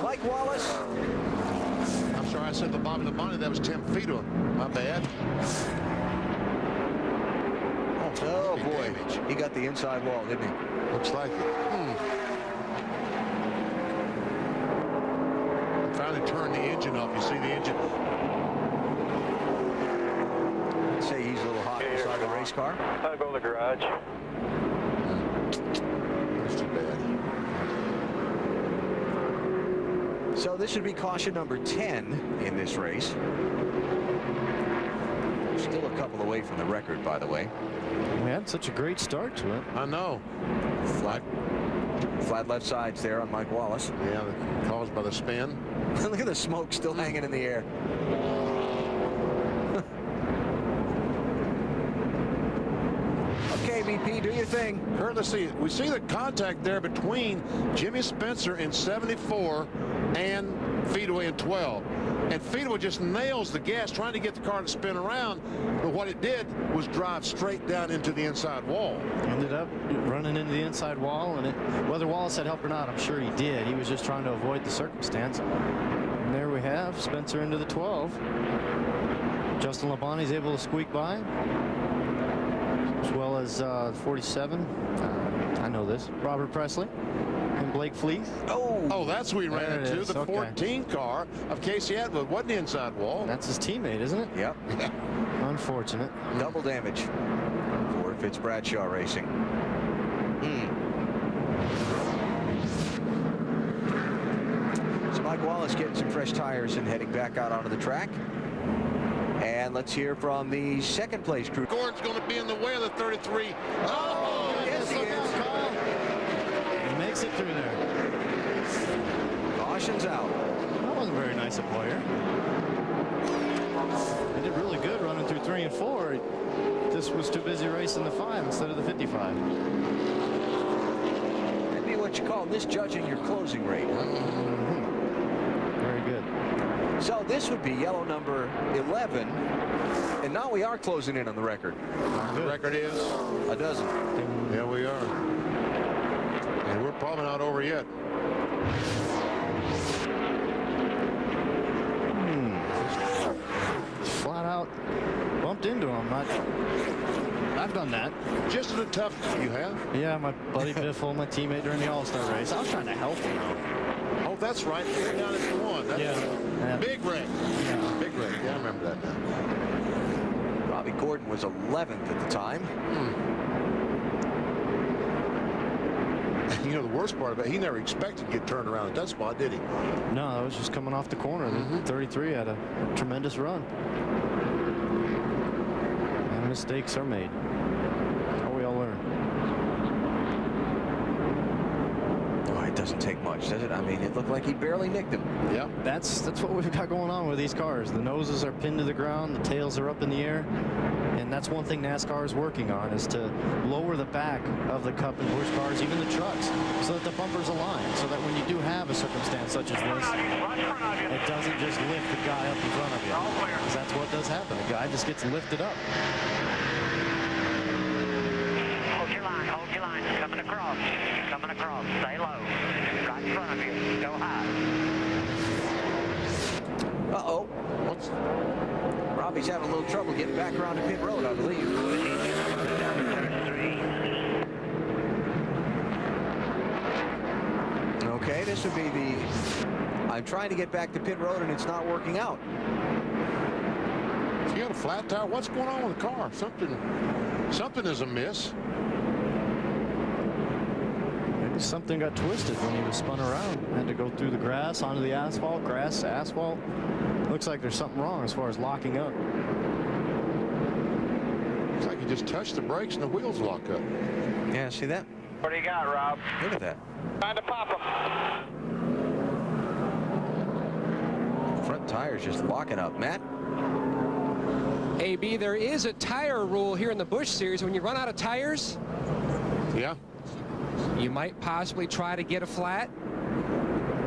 Mike Wallace. I'm sorry, I said Labonte. That was Tim Fiedler. My bad. Oh, boy. Damage. He got the inside wall, didn't he? Looks like it. Finally turned the engine off. You see the engine? I'd say he's a little hot inside the race car. I'll go to the garage. That's too bad. So this would be caution number 10 in this race. Still a couple away from the record, by the way. We had such a great start to it. I know. Flat left sides there on Mike Wallace. Yeah, caused by the spin. Look at the smoke still hanging in the air. Okay, VP, do your thing. Kurt, let's see. We see the contact there between Jimmy Spencer in 74 and Speedway in 12. And Speedway just nails the gas trying to get the car to spin around, but what it did was drive straight down into the inside wall. Ended up running into the inside wall, and whether Wallace had help or not, I'm sure he did. He was just trying to avoid the circumstance. And there we have Spencer into the 12. Justin Labonte's able to squeak by, as well as 47. I know this. Robert Presley. And Blake Fleece. Oh, that's who we ran into. The 14 car of Casey Atwood wasn't the inside wall. That's his teammate, isn't it? Yep. Unfortunate. Double damage for Fitz Bradshaw Racing. So Mike Wallace getting some fresh tires and heading back out onto the track. And let's hear from the second place crew. Gordon's going to be in the way of the 33. Oh, yes, he is. He makes it through there. Caution's out. That wasn't very nice of Boyer. He did really good running through 3 and 4. He just was too busy racing the 5 instead of the 55. Maybe what you call misjudging your closing rate. Very good. So this would be yellow number 11. And now we are closing in on the record. The record is? A dozen. Yeah, we are. And we're probably not over yet. Flat out bumped into him. I've done that. Just as tough you have? Yeah, my buddy Biffle, my teammate during the All-Star race. I was trying to help him out. Oh, that's right. You're down at the one. That's yeah. Big wreck. Yeah. Big wreck. Yeah, I remember that now. Robbie Gordon was 11th at the time. You know, the worst part about it, he never expected to get turned around at that spot, did he? No, I was just coming off the corner. 33 had a tremendous run. And mistakes are made. How we all learn. Oh, it doesn't take much, does it? I mean, it looked like he barely nicked him. Yeah, that's what we've got going on with these cars. The noses are pinned to the ground, the tails are up in the air, and that's one thing NASCAR is working on, is to lower the back of the Cup and Busch cars, even the trucks, so that the bumpers align, so that when you do have a circumstance such as this, it doesn't just lift the guy up in front of you, because that's what does happen. The guy just gets lifted up. Hold your line, coming across, stay low, right in front of you, go high. Uh-oh. Robbie's having a little trouble getting back around to pit road, I believe. Okay, this would be the... I'm trying to get back to pit road and it's not working out. You got a flat tire? What's going on with the car? Something is amiss. Maybe something got twisted when he was spun around. Had to go through the grass, onto the asphalt, grass to asphalt. Looks like there's something wrong as far as locking up. Looks like you just touched the brakes and the wheels lock up. Yeah, see that? What do you got, Rob? Look at that. Trying to pop them. Front tire's just locking up. Matt? AB, there is a tire rule here in the Busch Series. When you run out of tires, yeah, you might possibly try to get a flat.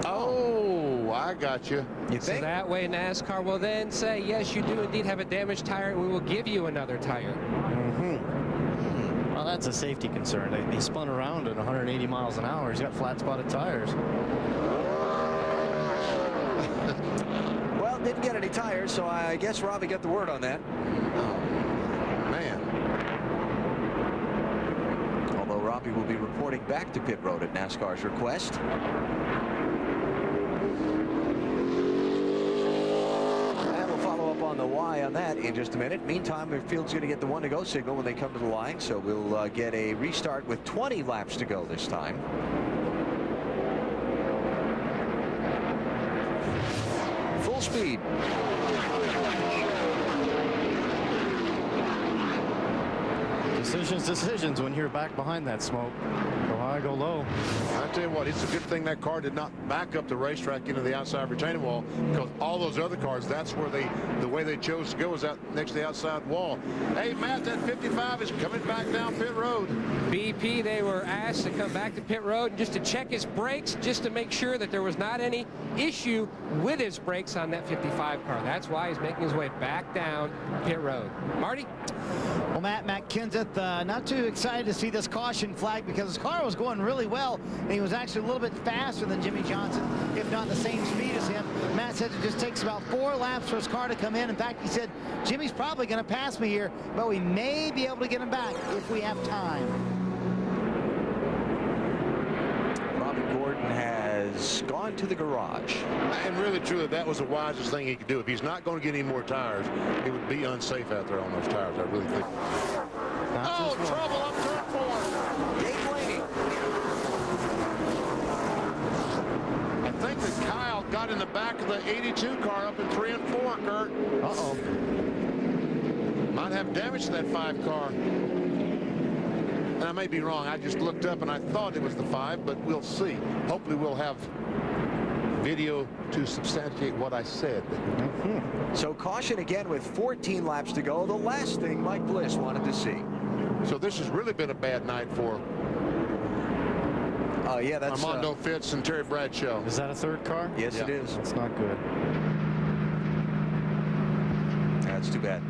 Oh, I got you. You So think? that way NASCAR will then say, yes, you do indeed have a damaged tire, and we will give you another tire. Well, that's a safety concern. They spun around at 180 miles an hour. He's got flat spotted tires. Well, didn't get any tires, so I guess Robbie got the word on that. Oh, man. Although Robbie will be reporting back to pit road at NASCAR's request. And we'll follow up on the why on that in just a minute. Meantime, the field's going to get the 1-to-go signal when they come to the line, so we'll get a restart with 20 laps to go this time. Full speed. Decisions when you're back behind that smoke. Go high, go low. I tell you what, it's a good thing that car did not back up the racetrack into the outside retaining wall, because all those other cars, that's where the way they chose to go is out next to the outside wall. Hey, Matt, that 55 is coming back down pit road. BP, they were asked to come back to pit road and just to check his brakes, just to make sure that there was not any issue with his brakes on that 55 car. That's why he's making his way back down pit road. Marty? Well, Matt Kenseth, not too excited to see this caution flag, because his car was going really well, and he was actually a little bit faster than Jimmy Johnson, if not the same speed as him. Matt said it just takes about 4 laps for his car to come in. In fact, he said, Jimmy's probably going to pass me here, but we may be able to get him back if we have time. Robbie Gordon has gone to the garage. And really, truly, that was the wisest thing he could do. If he's not going to get any more tires, it would be unsafe out there on those tires, I really think. Oh, trouble up turn 4. Dave Blaney. I think that Kyle got in the back of the 82 car up in 3 and 4, Kurt. Uh-oh. Might have damage to that 5 car. And I may be wrong. I just looked up and I thought it was the 5, but we'll see. Hopefully we'll have video to substantiate what I said. So caution again with 14 laps to go. The last thing Mike Bliss wanted to see. So this has really been a bad night for Yeah, that's Armando Fitz and Terry Bradshaw. Is that a third car? Yes, it is. That's not good. That's too bad.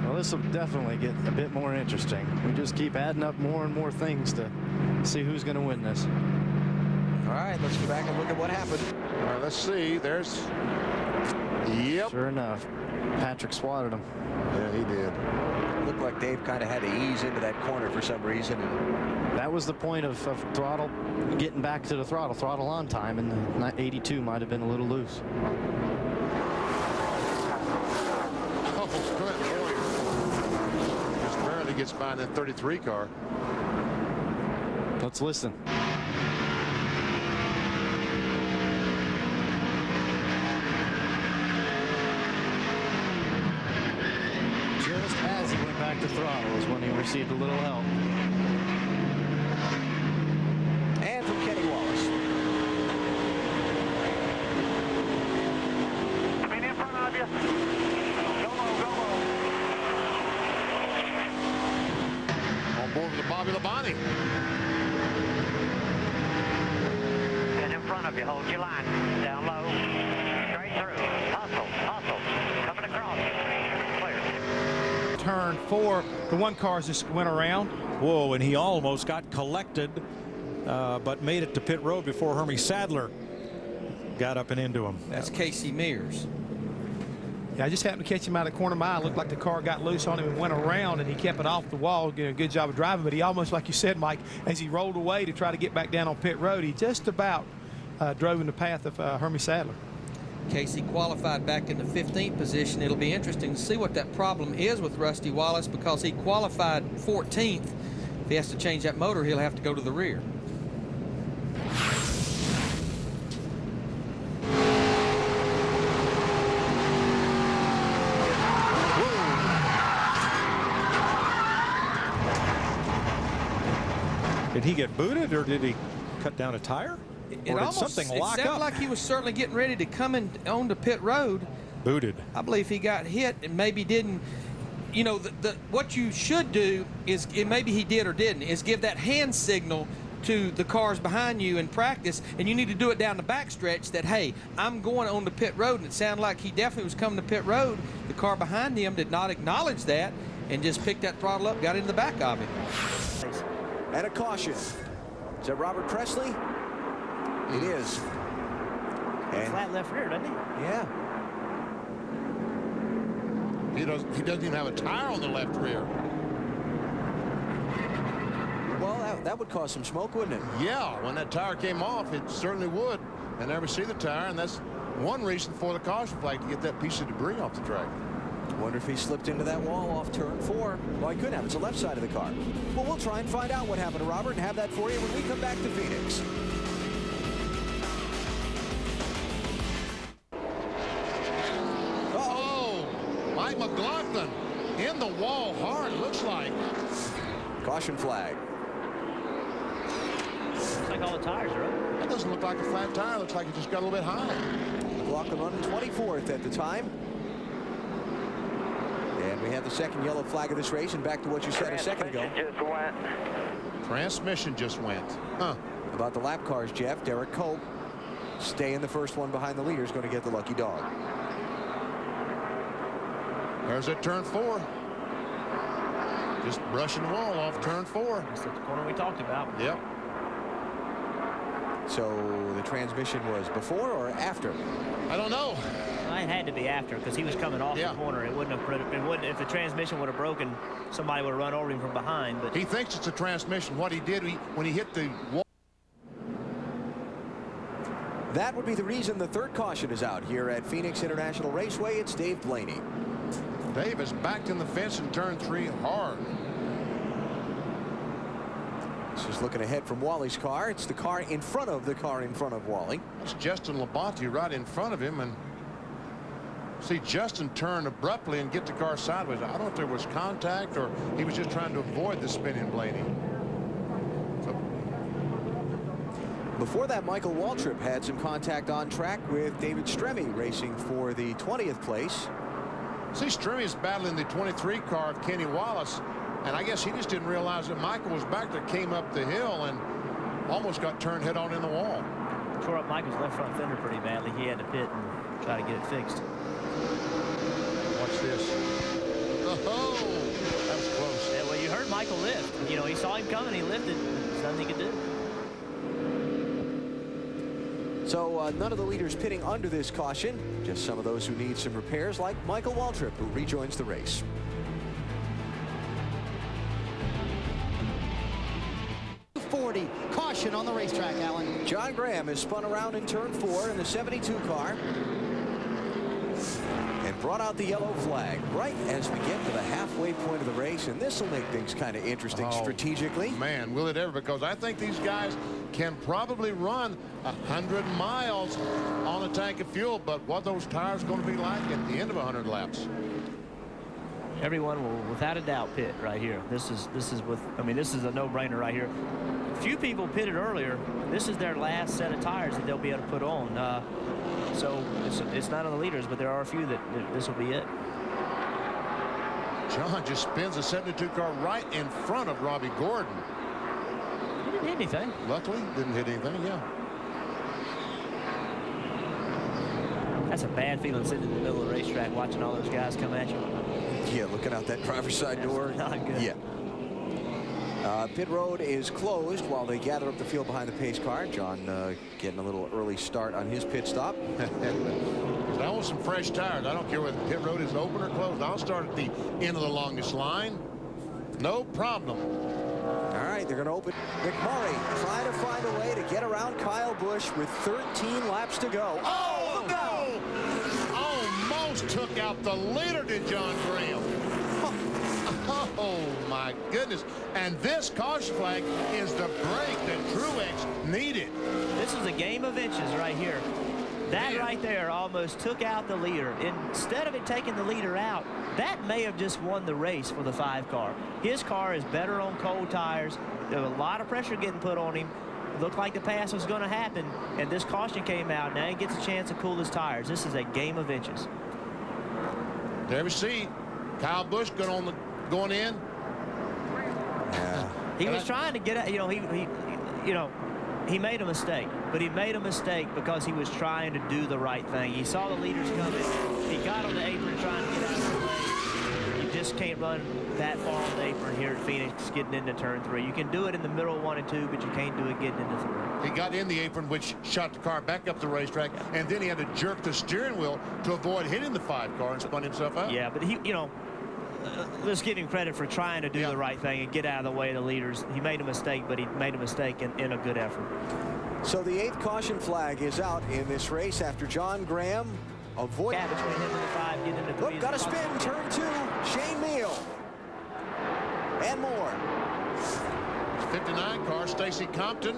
Well, this will definitely get a bit more interesting. We just keep adding up more and more things to see who's going to win this. All right, let's go back and look at what happened. All right, let's see. There's. Yep. Sure enough, Patrick swatted him. Yeah, he did. Looked like Dave kind of had to ease into that corner for some reason. And that was the point of throttle, getting back to the throttle on time, and the 82 might have been a little loose. Oh, Clint Boyer just barely gets by in that 33 car. Let's listen. Just as he went back to throttle is when he received a little help. And from Kenny Wallace. Speed in front of you. Go low. On board with the Bobby Labonte. Get in front of you. Hold your line. Down low. Straight through. Hustle. Coming across. Clear. Turn 4, the one car just went around. Whoa, and he almost got collected, but made it to pit road before Hermie Sadler got up and into him. That's Casey Mears. Yeah, I just happened to catch him out of the corner of my eye. It looked like the car got loose on him and went around, and he kept it off the wall. Did a good job of driving, but he almost, like you said, Mike, as he rolled away to try to get back down on pit road, he just about drove in the path of Hermie Sadler. Casey qualified back in the 15th position. It'll be interesting to see what that problem is with Rusty Wallace, because he qualified 14th. If he has to change that motor, he'll have to go to the rear. Did he get booted, or did he cut down a tire? It or did almost something lock sounded up? like he was certainly getting ready to come in onto pit road. Booted. I believe he got hit and maybe didn't. You know, what you should do is, and maybe he did or didn't, is give that hand signal to the cars behind you in practice, and you need to do it down the backstretch that, hey, I'm going on to pit road. And it sounded like he definitely was coming to pit road. The car behind him did not acknowledge that and just picked that throttle up, got into the back of him. And a caution. Is that Robert Presley? It is. And flat left rear, doesn't he? Yeah. He doesn't even have a tire on the left rear. Well, that would cause some smoke, wouldn't it? Yeah, when that tire came off, it certainly would. I never see the tire, and that's one reason for the caution flag, to get that piece of debris off the track. Wonder if he slipped into that wall off turn 4. Well, he couldn't have. It's the left side of the car. Well, we'll try and find out what happened to Robert and have that for you when we come back to Phoenix. Uh-oh! Mike McLaughlin in the wall hard, looks like. Caution flag. Looks like all the tires are up. That doesn't look like a flat tire. Looks like it just got a little bit high. McLaughlin running 24th at the time. And we have the second yellow flag of this race, and back to what you said a second ago. Transmission just went. Huh. About the lap cars, Jeff. Derek Cope, staying the first one behind the leader, is going to get the lucky dog. There's that turn 4. Just brushing the wall off turn 4. That's the corner we talked about. Yep. So the transmission was before or after? I don't know. Well, it had to be after, because he was coming off the corner. It wouldn't have. If the transmission would have broken, somebody would have run over him from behind. But he thinks it's a transmission. What he did when he hit the wall. That would be the reason the third caution is out here at Phoenix International Raceway. It's Dave Blaney. Dave is backed in the fence in turn 3 hard. Just looking ahead from Wally's car. It's the car in front of the car in front of Wally. It's Justin Labonte right in front of him, and see Justin turn abruptly and get the car sideways. I don't know if there was contact or he was just trying to avoid the spinning Blaney. Before that, Michael Waltrip had some contact on track with David Stremme racing for the 20th place. See, Stremme is battling the 23 car of Kenny Wallace, and I guess he just didn't realize that Michael was back there, came up the hill, and almost got turned head on in the wall. Tore up Michael's left front fender pretty badly. He had to pit and try to get it fixed. Watch this. Oh, that was close. Yeah, well, you heard Michael lift. You know, he saw him coming. He lifted. There's nothing he could do. So none of the leaders pitting under this caution. Just some of those who need some repairs, like Michael Waltrip, who rejoins the race. Caution on the racetrack, Alan. John Graham is spun around in turn 4 in the 72 car and brought out the yellow flag right as we get to the halfway point of the race, and this will make things kind of interesting strategically. Man, will it ever, because I think these guys can probably run 100 miles on a tank of fuel, but what those tires going to be like at the end of 100 laps? Everyone will, without a doubt, pit right here. This is with, I mean, this is a no-brainer right here. Few people pitted earlier. This is their last set of tires that they'll be able to put on. So it's not on the leaders, but there are a few that this will be it. John just spins a 72 car right in front of Robbie Gordon. He didn't hit anything. Luckily, didn't hit anything, yeah. That's a bad feeling sitting in the middle of the racetrack watching all those guys come at you. Yeah, looking out that driver's side door. Not good. Yeah. Pit road is closed while they gather up the field behind the pace car. John getting a little early start on his pit stop. I want some fresh tires. I don't care whether the pit road is open or closed. I'll start at the end of the longest line. No problem. All right, they're going to open. McMurray trying to find a way to get around Kyle Busch with 13 laps to go. Oh, no! Almost took out the leader, did John Graham. Oh, my goodness. And this caution flag is the break that Truex needed. This is a game of inches right here. That right there almost took out the leader. Instead of it taking the leader out, that may have just won the race for the 5 car. His car is better on cold tires. There was a lot of pressure getting put on him. Looked like the pass was going to happen, and this caution came out. Now he gets a chance to cool his tires. This is a game of inches. There we see Kyle Busch going in. Yeah. He was trying to get out. He made a mistake, but he made a mistake because he was trying to do the right thing. He saw the leaders coming. He got on the apron trying to get out of the way. You just can't run that far on the apron here at Phoenix getting into turn 3. You can do it in the middle of 1 and 2, but you can't do it getting into 3. He got in the apron, which shot the car back up the racetrack, and then he had to jerk the steering wheel to avoid hitting the 5 car and spun himself out. Yeah, but he, let's give him credit for trying to do the right thing and get out of the way of the leaders. He made a mistake, but he made a mistake in a good effort. So the 8th caution flag is out in this race after John Graham avoided. Yeah, between him and the 5, get into 3. Look, got a spin, turn 2, Shane Meal. And more. 59 car, Stacy Compton.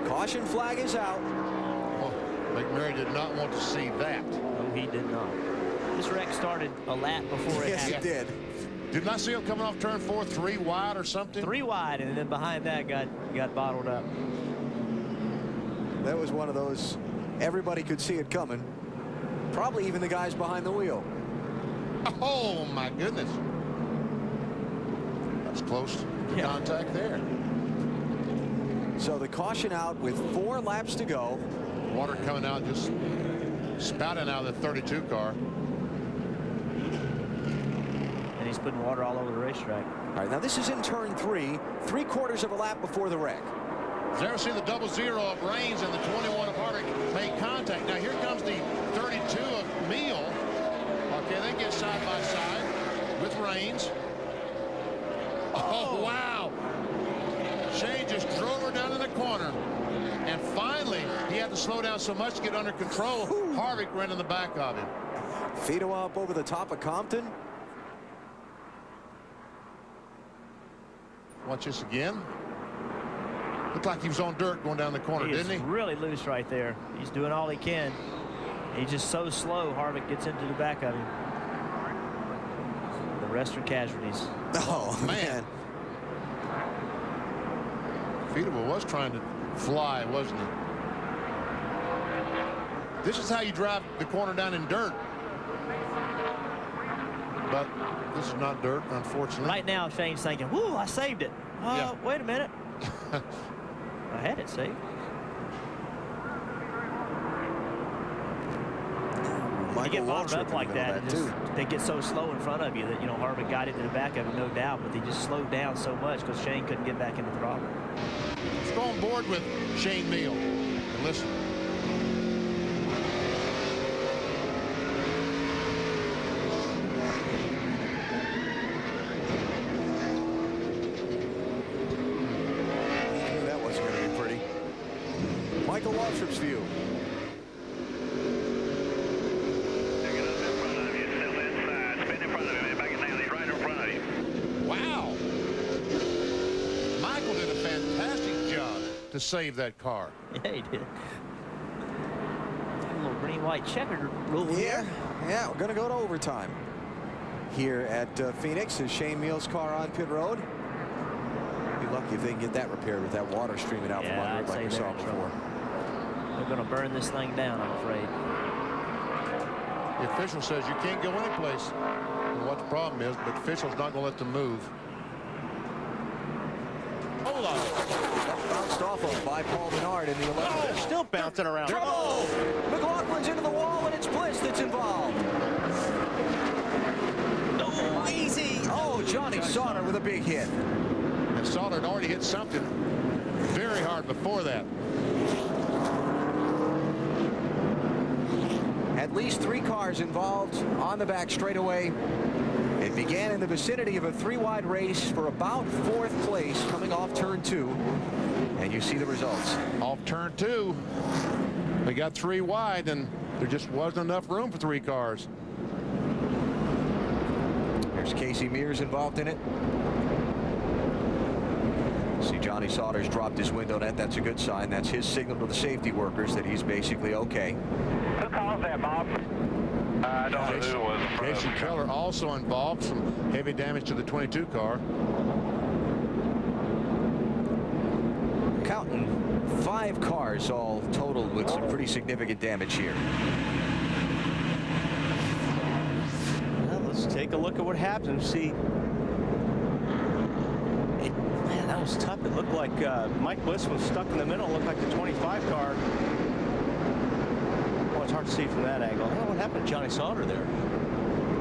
Caution flag is out. Oh, McMurray did not want to see that. No, he did not. This wreck started a lap before it happened. Yes, it did. Didn't I see him coming off turn 4, 3 wide or something? 3 wide, and then behind that got bottled up. That was one of those, everybody could see it coming. Probably even the guys behind the wheel. Oh, my goodness. That's close to contact there. So the caution out with 4 laps to go. Water coming out, just spouting out of the 32 car. And he's putting water all over the racetrack. All right, now this is in turn 3, 3/4 of a lap before the wreck. There see the 00 of Rains and the 21 of Harvick make contact. Now here comes the 32 of Meal. Okay, they get side by side with Rains. Oh, wow. Shane just drove her down in the corner. And finally, he had to slow down so much to get under control. Harvick ran in the back of him. Fido up over the top of Compton. Watch this again. Looked like he was on dirt going down the corner, didn't he? He's really loose right there. He's doing all he can. He's just so slow, Harvick gets into the back of him. The rest are casualties. Oh, man. Fido was trying to fly, wasn't he? This is how you drive the corner down in dirt. But this is not dirt, unfortunately. Right now, Shane's thinking, whoo, I saved it. Wait a minute. I had it saved. You get bottomed up like that, they get so slow in front of you that, you know, Harvick got into the back of it, no doubt, but they just slowed down so much because Shane couldn't get back in the throttle. Let's go on board with Shane Neal and listen. That wasn't going to be pretty. Michael Waltrip's view. Wow. Michael did a fantastic job to save that car. Yeah, he did. A little green-white checkered rule here. Yeah, we're going to go to overtime here at Phoenix. Is Shane Neal's car on pit road? Be lucky if they can get that repaired with that water streaming out from under it like we saw before. They're going to burn this thing down, I'm afraid. The official says you can't go anyplace. I don't know what the problem is, but the official's not going to let them move. Hold on. Bounced off of by Paul Menard in the 11th. They're still bouncing around. Trouble! McLaughlin's into the wall, and it's Bliss that's involved. Oh, easy. Oh, Johnny Sauter with a big hit. And Sauter had already hit something very hard before that. At least 3 cars involved on the back straightaway. It began in the vicinity of a 3-wide race for about 4th place coming off turn 2. And you see the results. Off turn 2, they got 3 wide, and there just wasn't enough room for 3 cars. There's Casey Mears involved in it. See Johnny Sauter's dropped his window net. That's a good sign. That's his signal to the safety workers that he's basically okay. Who calls that, Bob? I don't know who it was. Jason Keller also involved. Some heavy damage to the 22 car. Counting 5 cars all totaled with some pretty significant damage here. Well, let's take a look at what happened and see. Man, that was tough. It looked like Mike Bliss was stuck in the middle. It looked like the 25 car. Well, it's hard to see from that angle. I don't know what happened to Johnny Sauter there.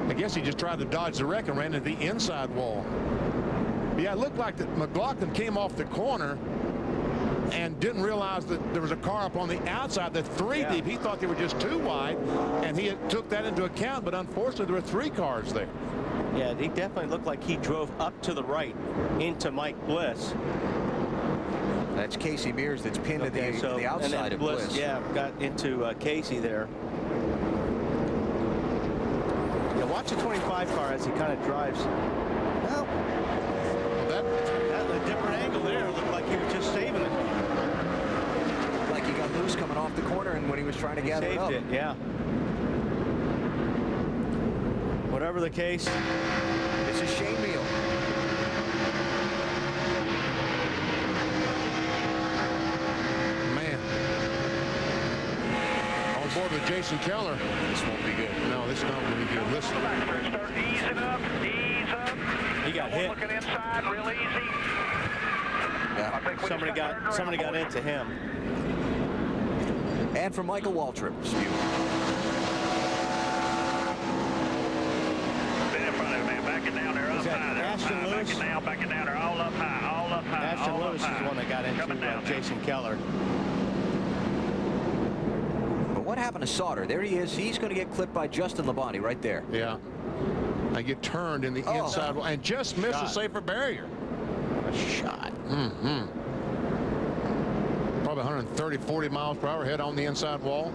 I guess he just tried to dodge the wreck and ran into the inside wall. Yeah, it looked like that McLaughlin came off the corner and didn't realize that there was a car up on the outside that's 3 deep. He thought they were just 2 wide, and he took that into account, but unfortunately there were 3 cars there. Yeah, he definitely looked like he drove up to the right into Mike Bliss. That's Casey Mears that's pinned to the outside of Bliss. Yeah, got into Casey there. Yeah, watch the 25 car as he kind of drives. Well, that's a different angle there. It looked like he was just saving it. Like he got loose coming off the corner, and when he was trying to gather it up. Yeah. Whatever the case, this is Shane Neal. Man. On board with Jason Keller. This won't be good. No, this is not going to be good. Listen. Start easing up, ease up. He got hit. Looking inside, real easy. Yeah. Somebody got into him. And from Michael Waltrip's view. Backing down there, all up high, all up high. Ashton Lewis is the one that got into Jason Keller. But what happened to Sauter? There he is. He's going to get clipped by Justin Labonte right there. Yeah. I get turned in the inside wall and just missed a safer barrier. A shot. Probably 130, 40 miles per hour head on the inside wall.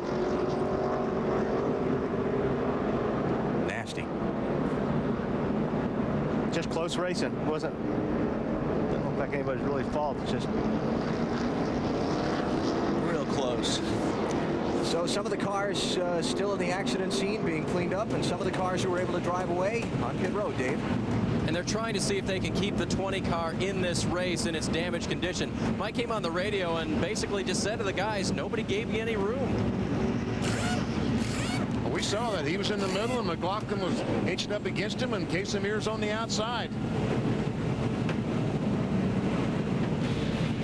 Nasty. Just close racing. Didn't look like anybody's really fault. It's just real close. So some of the cars still in the accident scene being cleaned up, and some of the cars who were able to drive away on pit road, Dave. And they're trying to see if they can keep the 20 car in this race in its damaged condition. Mike came on the radio and basically just said to the guys, nobody gave me any room. We saw that. He was in the middle, and McLaughlin was inching up against him, and Casey Mears on the outside.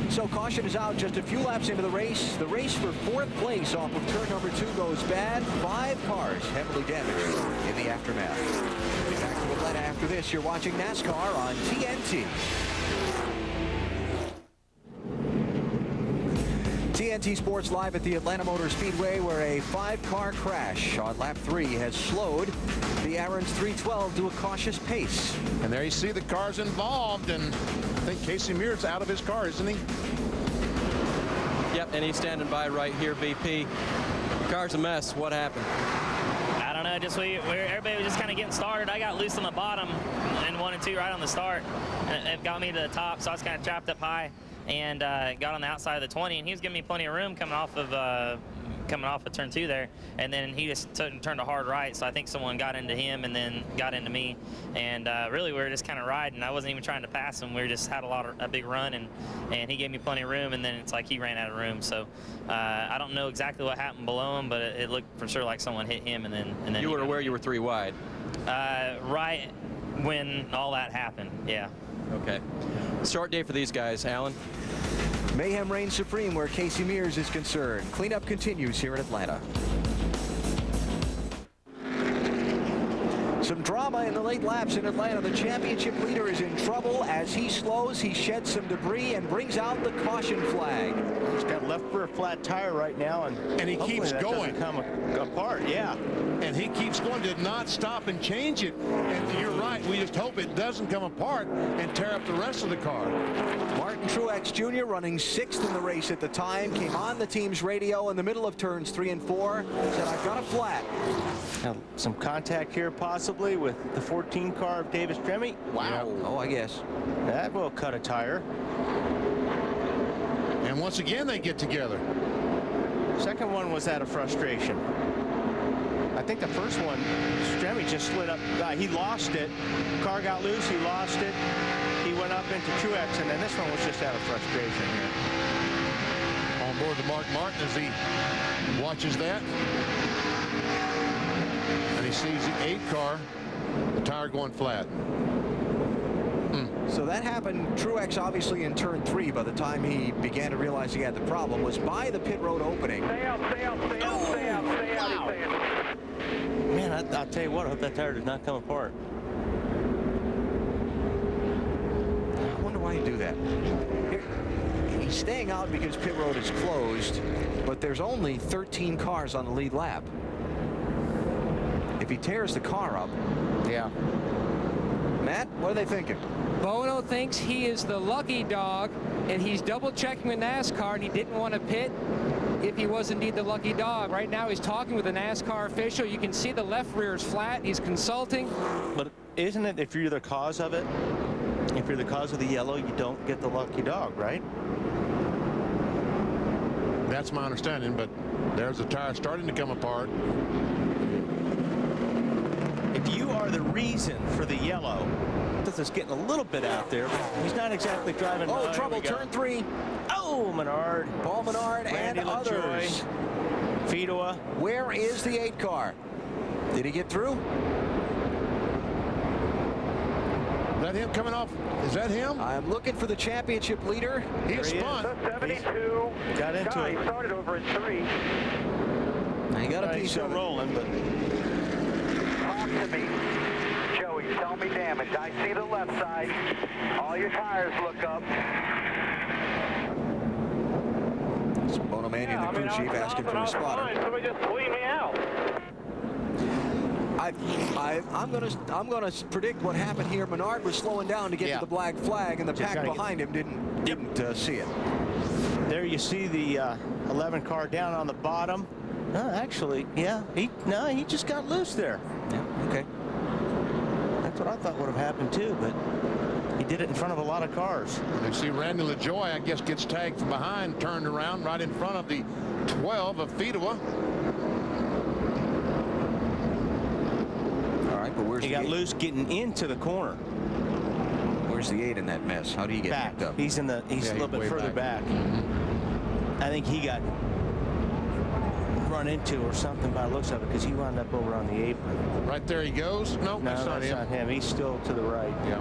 So caution is out just a few laps into the race. The race for 4th place off of turn number 2 goes bad. 5 cars heavily damaged in the aftermath. Back to Atlanta after this. You're watching NASCAR on TNT. TNT Sports live at the Atlanta Motor Speedway, where a 5-car crash on lap 3 has slowed the Aaron's 312 to a cautious pace. And there you see the cars involved, and I think Casey Mears out of his car, isn't he? Yep, and he's standing by right here, BP. Car's a mess. What happened? I don't know. Just everybody was just kind of getting started. I got loose on the bottom and 1 and 2 right on the start. And it got me to the top, so I was kind of trapped up high and got on the outside of the 20. And he was giving me plenty of room coming off of turn 2 there, and then he just turned a hard right, so I think someone got into him and then got into me, and really we were just kind of riding. I wasn't even trying to pass him. We just had a big run, and he gave me plenty of room, and then it's like he ran out of room. So I don't know exactly what happened below him, but it looked for sure like someone hit him, and then you were aware you were 3 wide. Right when all that happened. Yeah. Okay. Short day for these guys, Alan. Mayhem reigns supreme where Casey Mears is concerned. Cleanup continues here in Atlanta. Some drama in the late laps in Atlanta. The championship leader is in trouble as he slows. He sheds some debris and brings out the caution flag. He's got left rear flat tire right now, and he keeps going. Come apart, yeah. And he keeps going. Did not stop and change it. And you're right. We just hope it doesn't come apart and tear up the rest of the car. Martin Truex Jr. running 6th in the race at the time, came on the team's radio in the middle of turns 3 and 4, said, "I've got a flat." Now, some contact here possibly with the 14 car of Davis Tremme. Wow. Yeah. Oh, I guess. That will cut a tire. And once again, they get together. Second one was out of frustration. I think the first one, Tremme just slid up. He lost it. Car got loose. He lost it. He went up into Truex, and then this one was just out of frustration here. On board to Mark Martin as he watches that. And he sees the 8 car, the tire going flat. So that happened. Truex obviously in turn 3 by the time he began to realize he had the problem, was by the pit road opening. Stay out, stay out, stay out, stay out, stay out. Wow. Man, I'll tell you what, I hope that tire does not come apart. I wonder why you do that. He's staying out because pit road is closed, but there's only 13 cars on the lead lap. If he tears the car up. Yeah. Matt, what are they thinking? Bono thinks he is the lucky dog, and he's double checking with NASCAR, and he didn't want to pit if he was indeed the lucky dog. Right now he's talking with a NASCAR official. You can see the left rear is flat. He's consulting. But isn't it, if you're the cause of it, if you're the cause of the yellow, you don't get the lucky dog, right? That's my understanding, but there's the tire starting to come apart. If you are the reason for the yellow, this is getting a little bit out there. He's not exactly driving. Oh, trouble, turn 3. Oh, Menard. Paul Menard and others. Fedua. Where is the 8 car? Did he get through? Is that him coming off? Is that him? I'm looking for the championship leader. He is spun. 72. Got into it. He started over at 3. Now you got a piece of it. Rolling, but Talk to me. Joey, tell me damage. I see the left side. All your tires look up. It's Bono Manny, the crew chief, asking for a spotter. Somebody just bleed me out. I'm gonna predict what happened here. Menard was slowing down to get to the black flag, and the pack behind him didn't see it. There you see the 11 car down on the bottom. Actually, yeah, he just got loose there. Yeah, okay. That's what I thought would have happened too, but he did it in front of a lot of cars. And you see Randy LaJoy, I guess, gets tagged from behind, turned around right in front of the 12 of Fedua. All right, but where's he the got 8? loose getting into the corner. Where's the 8 in that mess? How do you get backed up? He's a little bit further back. I think he got run into or something by the looks of it, because he wound up over on the apron. Right there he goes. Nope, No, that's not him. not him. He's still to the right. Yeah.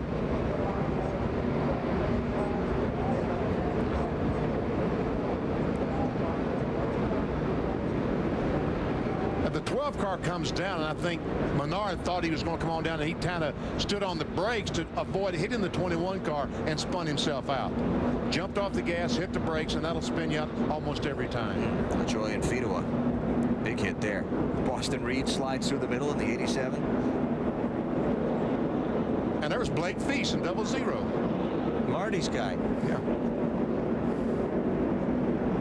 12 car comes down, and I think Menard thought he was going to come on down, and he kind of stood on the brakes to avoid hitting the 21 car and spun himself out. Jumped off the gas, hit the brakes, and that'll spin you out almost every time. Joy and Fedua. Big hit there. Boston Reed slides through the middle in the 87. And there was Blake Feast in 00. Marty's guy. Yeah.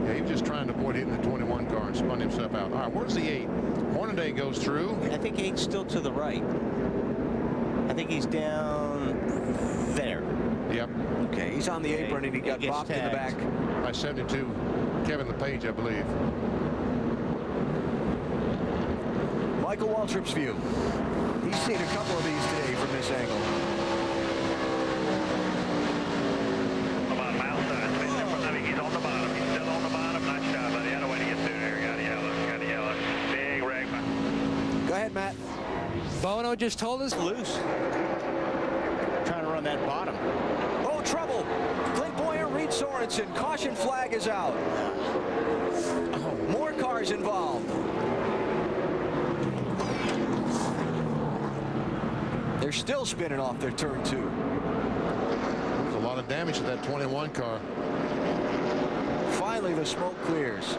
Yeah, he was just trying to avoid hitting the 21 car and spun himself out. All right, where's the 8? Hornaday goes through. I think 8's still to the right. I think he's down there. Yep. Okay, he's on the apron and he got bopped in the back. By 72, Kevin LePage, I believe. Michael Waltrip's view. He's seen a couple of these today from this angle. He's on the bottom. He's still on the bottom. Nice job, buddy. Had a way to get through there. Got a yellow. Big wreck. Go ahead, Matt. Bono just told us loose. Trying to run that bottom. Oh, trouble. Clint Boyer, Reed Sorensen. Caution flag is out. More cars involved. They're still spinning off their turn 2. There's a lot of damage to that 21 car. Finally, the smoke clears.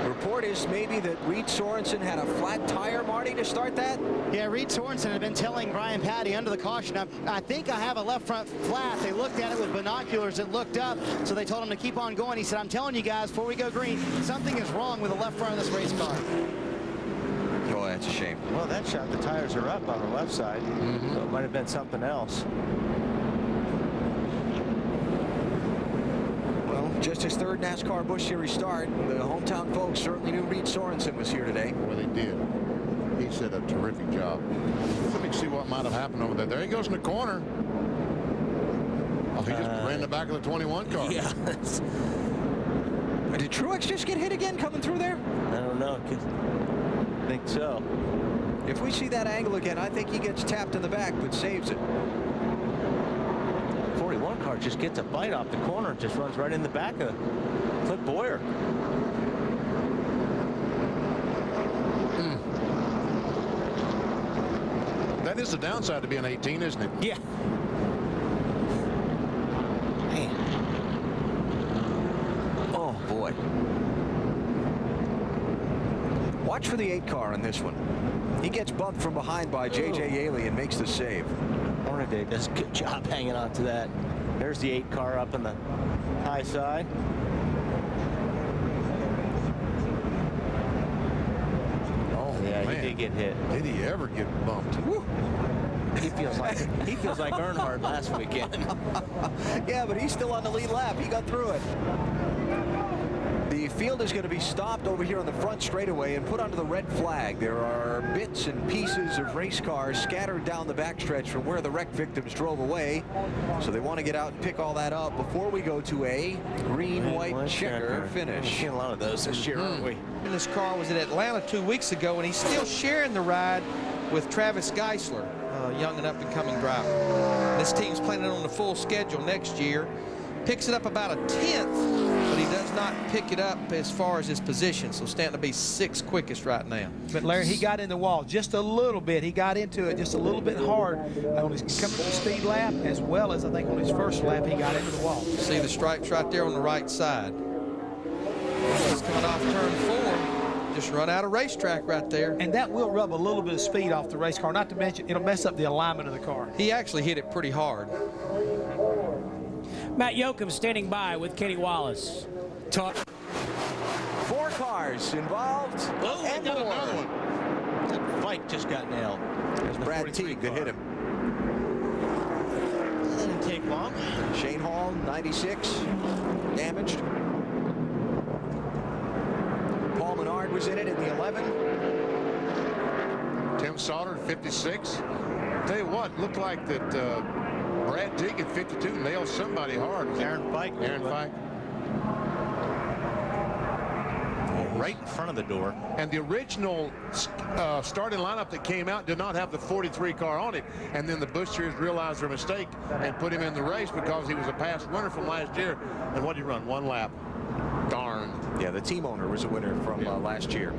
Report is maybe that Reed Sorensen had a flat tire, Marty, to start that? Yeah, Reed Sorensen had been telling Brian Patty under the caution, I think I have a left front flat. They looked at it with binoculars and looked up, so they told him to keep on going. He said, I'm telling you guys, before we go green, something is wrong with the left front of this race car. Oh, that's a shame. Well, that shot, the tires are up on the left side. So it might have been something else. Well, just his 3rd NASCAR Busch Series start. The hometown folks certainly knew Reed Sorensen was here today. Well, they did. He did a terrific job. Let me see what might have happened over there. There he goes in the corner. Oh, he just ran the back of the 21 car. Yeah. Did Truex just get hit again coming through there? I don't know. I think so. If we see that angle again, I think he gets tapped in the back, but saves it. 41 car just gets a bite off the corner, just runs right in the back of Clint Boyer. That is the downside to being 18, isn't it? Yeah. Man. Oh, boy. Watch for the 8 car on this one. He gets bumped from behind by J.J. Yaley and makes the save. Hornaday does a good job hanging on to that. There's the 8 car up on the high side. Oh, yeah, man. he did get hit. Did he ever get bumped? Woo. He feels like Earnhardt last weekend. Yeah, but he's still on the lead lap. He got through it. The field is going to be stopped over here on the front straightaway and put onto the red flag. There are bits and pieces of race cars scattered down the backstretch from where the wreck victims drove away. So they want to get out and pick all that up before we go to a green-white checker finish. We've seen a lot of those this year, aren't we? And this car was at Atlanta 2 weeks ago, and he's still sharing the ride with Travis Geisler, a young and up-and-coming driver. This team's planning on the full schedule next year. Picks it up about a 10th, but he does not pick it up as far as his position. So standing to be 6th quickest right now. But Larry, he got in the wall just a little bit. He got into it just a little bit hard on his coming to the speed lap, as well as I think on his first lap he got into the wall. See the stripes right there on the right side. He's coming off turn 4. Just run out of racetrack right there. And that will rub a little bit of speed off the race car. Not to mention, it'll mess up the alignment of the car. He actually hit it pretty hard. Matt Yoakum standing by with Kenny Wallace. Tough. 4 cars involved. Oh, and another one. That fight just got nailed. There's Brad Teague that hit him. That didn't take long. Shane Hall, 96, damaged. Paul Menard was in it the 11. Tim Sauter, 56. Tell you what, looked like that Brad Teague at 52 nailed somebody hard. Aaron Fike. Aaron Fike. Right in front of the door. And the original starting lineup that came out did not have the 43 car on it. And then the Busch Series realized their mistake and put him in the race because he was a past runner from last year. And what did he run? 1 lap. Darn. Yeah, the team owner was a winner from last year.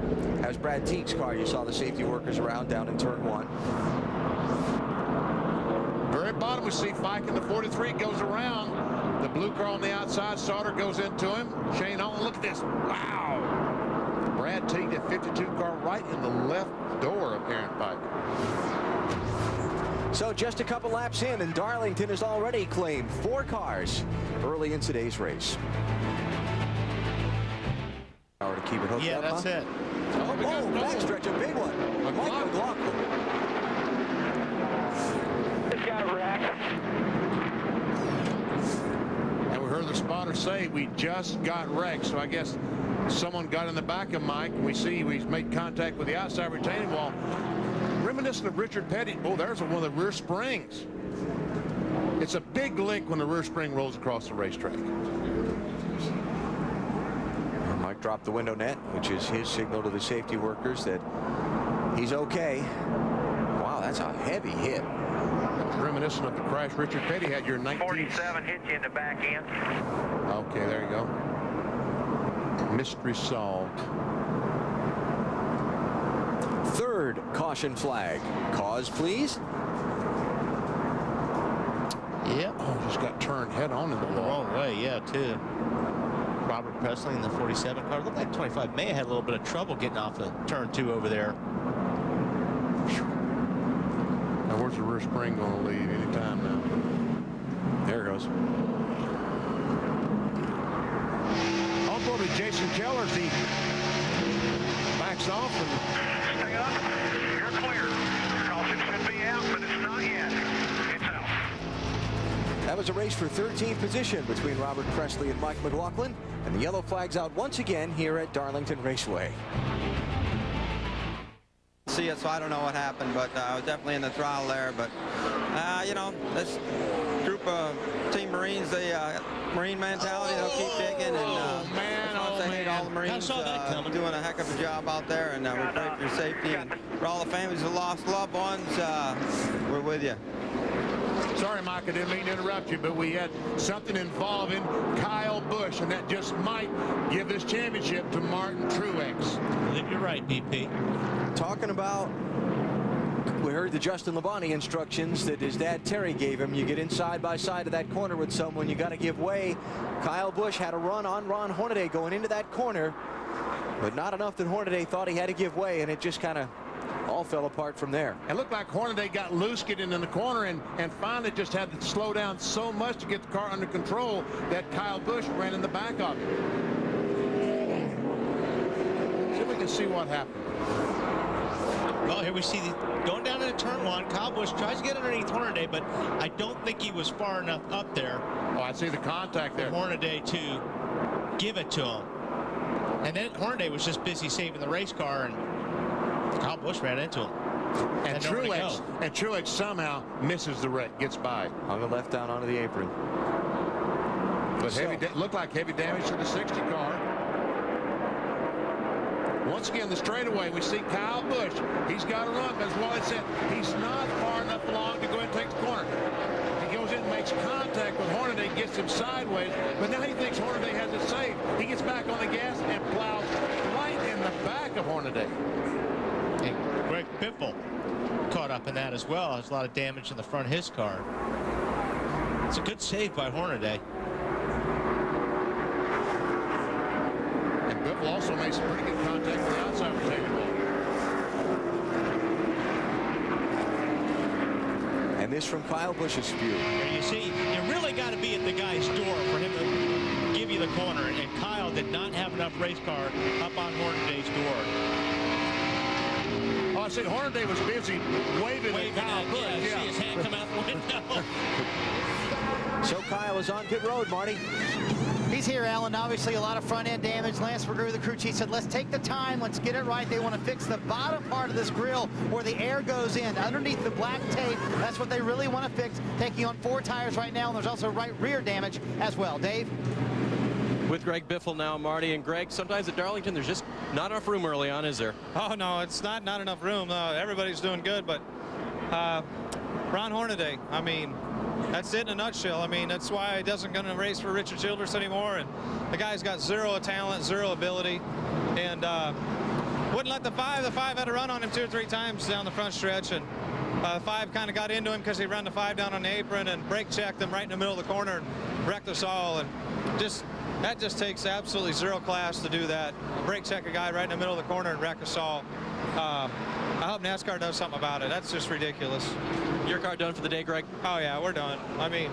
As Brad Teague's car, you saw the safety workers around down in turn 1. Very bottom, we see Fike in the 43 goes around. The blue car on the outside, Sauter goes into him. Shane Allen, look at this. Wow. Brad Teague, that 52 car right in the left door of Aaron Pike. So just a couple laps in, and Darlington has already claimed 4 cars early in today's race. Power to keep it hooked up. That's it. Oh, backstretch, a big one. Mike McLaughlin. This guy wrecked. And we heard the spotter say we just got wrecked, so I guess someone got in the back of Mike. We see he's made contact with the outside retaining wall. Reminiscent of Richard Petty. Oh, there's one of the rear springs. It's a big lick when the rear spring rolls across the racetrack. Mike dropped the window net, which is his signal to the safety workers that he's okay. Wow, that's a heavy hit. That's reminiscent of the crash Richard Petty had your 47 hit you in the back end. Okay, there you go. Mystery solved. Third caution flag. Cause, please. Yep. Oh, just got turned head on in the wall. Wrong way, yeah, too. Robert Presley in the 47 car. Looked like 25 may have had a little bit of trouble getting off the turn 2 over there. Now, where's the rear spring going to lead anytime now? There it goes. On board with Jason Keller as he backs off and Stay up. You're clear. Caution should be out, but it's not yet. It's out. That was a race for 13th position between Robert Presley and Mike McLaughlin, and the yellow flag's out once again here at Darlington Raceway. See it, so I don't know what happened, but I was definitely in the throttle there. But you know, this group of Team Marines, they Marine mentality, they'll keep digging, and all the Marines doing a heck of a job out there, and we pray for your safety, and for all the families who lost loved ones, we're with you. sorry, Mike, I didn't mean to interrupt you, but we had something involving Kyle Busch, and that just might give this championship to Martin Truex. I think you're right, BP. Talking about, we heard the Justin Labonte instructions that his dad Terry gave him. You get in side by side of that corner with someone, you got to give way. Kyle Busch had a run on Ron Hornaday going into that corner, but not enough that Hornaday thought he had to give way, and it just kind of all fell apart from there. It looked like Hornaday got loose getting in the corner and finally just had to slow down so much to get the car under control that Kyle Busch ran in the back of him. See if we can see what happened. Well, here we see going down into turn one. Kyle Busch tries to get underneath Hornaday, but I don't think he was far enough up there. Oh, I see the contact there. For Hornaday to give it to him. And then Hornaday was just busy saving the race car, and Kyle Busch ran into him. And Truex somehow misses the wreck, gets by. On the left down onto the apron. But looked like heavy damage to the 60 car. Once again, the straightaway, we see Kyle Busch. He's got to run, but as Wally said, he's not far enough along to go and take the corner. He goes in, makes contact with Hornaday, gets him sideways, but now he thinks Hornaday has it safe. He gets back on the gas and plows right in the back of Hornaday. And Greg Biffle caught up in that as well. There's a lot of damage in the front of his car. It's a good save by Hornaday. And Biffle also made some pretty good contact with the outside retaining wall. And this from Kyle Busch's view. You see, you really got to be at the guy's door for him to give you the corner, and Kyle did not have enough race car up on Hornaday's door. Oh, I see Hornaday was busy waving at Kyle Busch. Yeah, see his hand come out the window. So Kyle is on pit road, Marty. He's here, Alan. Obviously, a lot of front-end damage. Lance McGrew, the crew chief, said, let's take the time. Let's get it right. They want to fix the bottom part of this grill where the air goes in. Underneath the black tape, that's what they really want to fix. Taking on 4 tires right now, and there's also right rear damage as well. Dave? With Greg Biffle now, Marty. And Greg, sometimes at Darlington, there's just not enough room early on, is there? Oh, no, it's not enough room. Everybody's doing good, but Ron Hornaday, I mean, that's it in a nutshell. I mean, that's why he doesn't going to race for Richard Childress anymore. And the guy's got zero talent, zero ability, and wouldn't let the 5. The 5 had to run on him 2 or 3 times down the front stretch, and 5 kind of got into him because he ran the 5 down on the apron and brake checked him right in the middle of the corner and wrecked us all. And that just takes absolutely zero class to do that. Brake check a guy right in the middle of the corner and wreck us all. I hope NASCAR does something about it. That's just ridiculous. Your car done for the day, Greg? Oh yeah, we're done. I mean,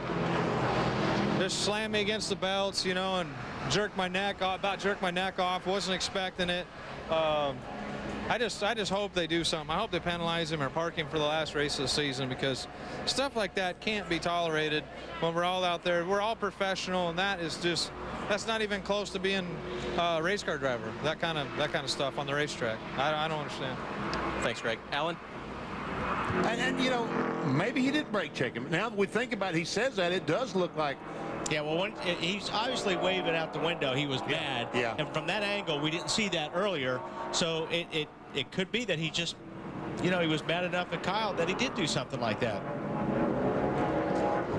just slammed me against the belts, you know, and jerked my neck off, about jerked my neck off. Wasn't expecting it. I just hope they do something. I hope they penalize him or park him for the last race of the season, because stuff like that can't be tolerated when we're all out there. We're all professional, and that's not even close to being a race car driver. That kind of stuff on the racetrack. I don't understand. Thanks, Greg. Alan? And you know, maybe he did brake check him. Now that we think about it, he says that, it does look like. Yeah, well, he's obviously waving out the window. He was mad. Yeah. And from that angle, we didn't see that earlier. So it could be that he just, you know, he was mad enough at Kyle that he did do something like that.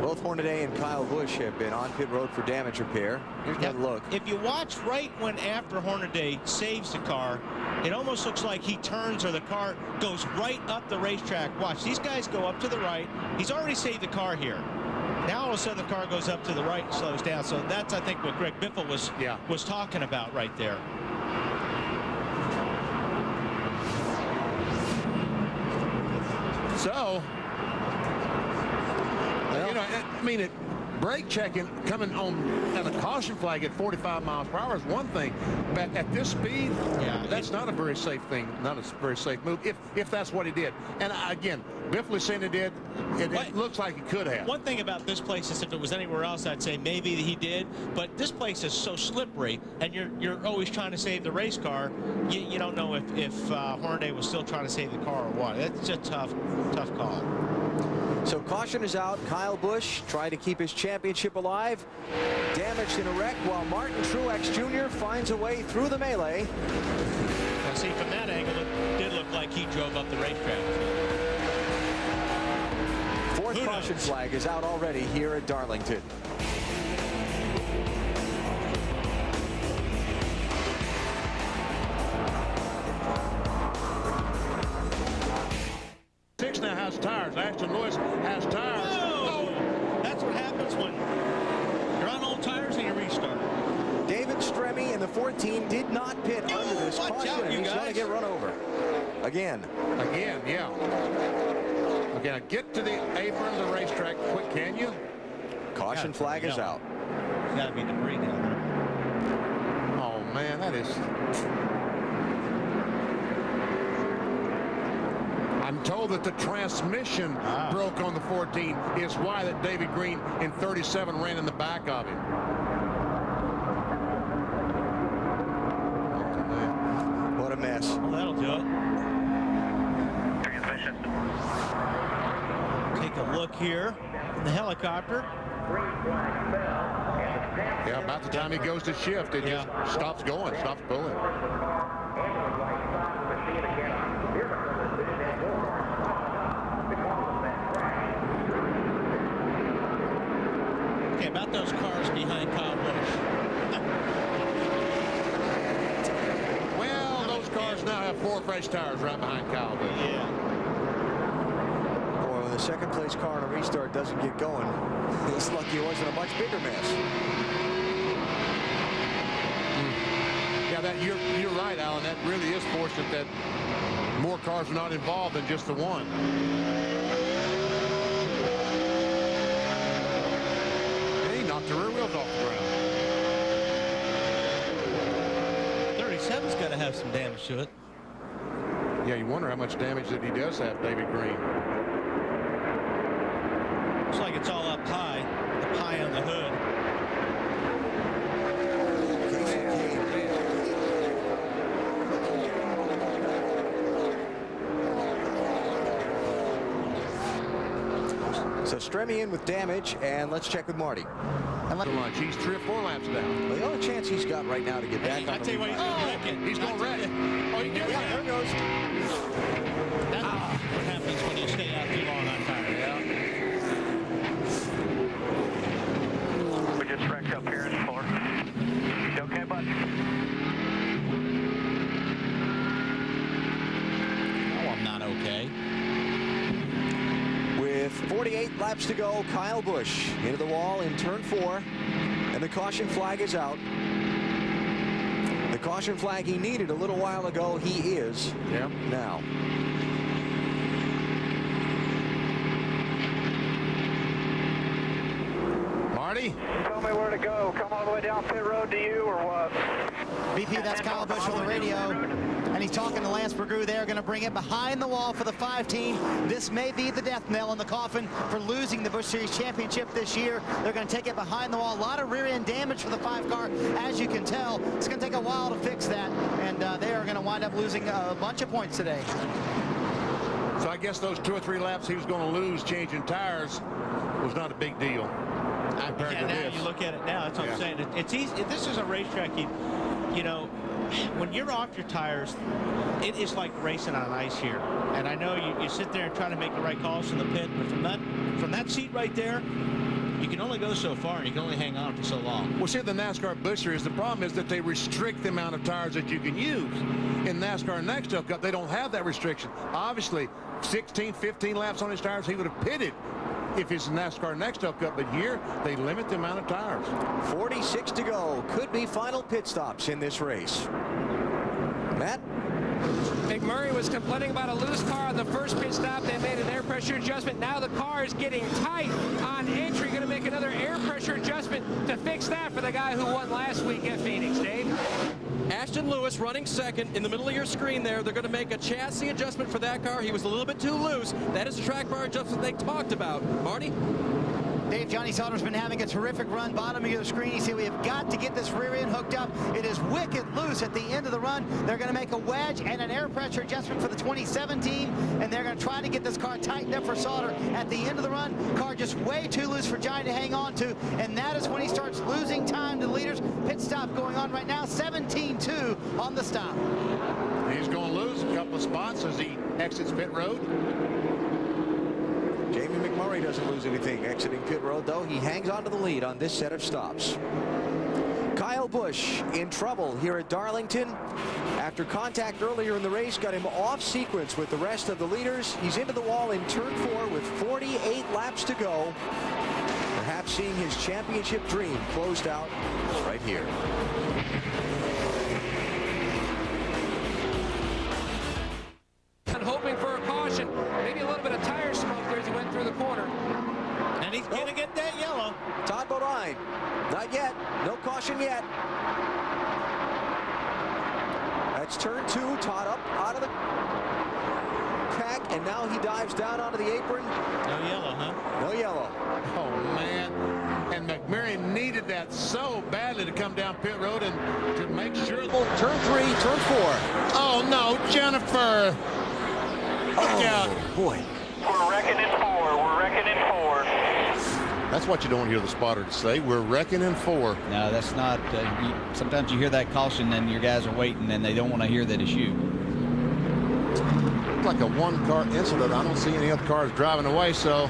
Both Hornaday and Kyle Busch have been on pit road for damage repair. Here's another look. If you watch right when after Hornaday saves the car, it almost looks like he turns or the car goes right up the racetrack. Watch, these guys go up to the right. He's already saved the car here. Now all of a sudden the car goes up to the right and slows down. So that's, I think, what Greg Biffle was talking about right there. So, you know, I mean, brake checking coming on at a caution flag at 45 miles per hour is one thing, but at this speed, that's not a very safe thing, not a very safe move, if that's what he did. And again, Biffle is saying he did. It looks like he could have. One thing about this place is if it was anywhere else, I'd say maybe he did, but this place is so slippery, and you're always trying to save the race car. You don't know if Hornaday was still trying to save the car or what. That's a tough call. So caution is out. Kyle Busch trying to keep his championship alive. Damaged in a wreck, while Martin Truex Jr. finds a way through the melee. Well, see, from that angle, it did look like he drove up the racetrack. Fourth caution flag is out already here at Darlington. Now has tires. Ashton Lewis has tires. Oh, that's what happens when you're on old tires and you restart. David Stremme in the 14 did not pit under this caution, and he's going to get run over. Again, yeah. Okay, now get to the apron of the racetrack quick, can you? Caution flag is out. There's got to be debris down there. Oh, man, that is... I'm told that the transmission broke on the 14 is why that David Green in 37 ran in the back of him. What a mess. Well, that'll do it. Transmission. Take a look here. The helicopter. Yeah, about the time he goes to shift, it just stops going, stops pulling. Okay, about those cars behind Kyle Busch. Well, those cars now have 4 fresh tires right behind Kyle Busch. Yeah. Boy, when the second place car on a restart doesn't get going, he's lucky it wasn't a much bigger mess. Yeah, you're right, Alan. That really is fortunate that more cars are not involved than just the one. The rear wheels off the ground. 37's got to have some damage to it. Yeah, you wonder how much damage that he does have, David Green. Looks like it's all up high, on the hood. So Stremme in with damage, and let's check with Marty. Lunch. He's 3 or 4 laps down. Well, the only chance he's got right now to get back on the tell you what, he's going to wreck it. He's going to wreck it. Oh, he did. Yeah, there it goes. That's what happens when you stay out too long on tire. 48 laps to go. Kyle Busch into the wall in turn 4, and the caution flag is out. The caution flag he needed a little while ago, he is now. Marty? Tell me where to go. Come all the way down pit road to you or what? BP, that's Kyle Busch on the radio. And he's talking to Lance Bergou. They're going to bring it behind the wall for the 5 team. This may be the death knell in the coffin for losing the Busch Series Championship this year. They're going to take it behind the wall. A lot of rear end damage for the 5 car, as you can tell. It's going to take a while to fix that. And they are going to wind up losing a bunch of points today. So I guess those 2 or 3 laps he was going to lose changing tires was not a big deal. Now you look at it now, that's what I'm saying. It's easy. This is a racetrack, you know, when you're off your tires, it is like racing on ice here. And I know you sit there and try to make the right calls from the pit, but from that seat right there, you can only go so far and you can only hang on for so long. Well, see, the NASCAR Busch Series, the problem is that they restrict the amount of tires that you can use. In NASCAR Next Cup, they don't have that restriction. Obviously, 16, 15 laps on his tires, he would have pitted if it's NASCAR Next Cup, but here they limit the amount of tires. 46 to go. Could be final pit stops in this race. Matt? McMurray was complaining about a loose car on the first pit stop. They made an air pressure adjustment. Now the car is getting tight on entry. Going to make another air pressure adjustment to fix that for the guy who won last week at Phoenix, Dave. Ashton Lewis running second in the middle of your screen there. They're going to make a chassis adjustment for that car. He was a little bit too loose. That is the track bar adjustment they talked about. Marty? Dave, Johnny Sauter's been having a terrific run. Bottom of your screen, you see we have got to get this rear end hooked up. It is wicked loose at the end of the run. They're going to make a wedge and an air pressure adjustment for the 2017, and they're going to try to get this car tightened up for Sauter at the end of the run. Car just way too loose for Johnny to hang on to, and that is when he starts losing time to the leaders. Pit stop going on right now, 17-2 on the stop. He's going to lose a couple of spots as he exits pit road. Jamie McMurray doesn't lose anything exiting pit road, though. He hangs on to the lead on this set of stops. Kyle Busch in trouble here at Darlington. After contact earlier in the race, got him off sequence with the rest of the leaders. He's into the wall in turn 4 with 48 laps to go. Perhaps seeing his championship dream closed out right here. Hoping for a caution, maybe a little bit of tire smoke there as he went through the corner. And he's going to get that yellow. Todd Bodine, not yet. No caution yet. That's turn 2. Todd up out of the pack, and now he dives down onto the apron. No yellow, huh? No yellow. Oh, man. And McMurray needed that so badly to come down pit road and to make sure. Turn 3, turn 4. Oh, no, Jennifer. Look out. Boy. We're wrecking in 4. We're wrecking in 4. That's what you don't hear the spotter to say. We're wrecking in 4. No, that's not. Sometimes you hear that caution and your guys are waiting and they don't want to hear that it's you. It's like a one-car incident. I don't see any other cars driving away, so.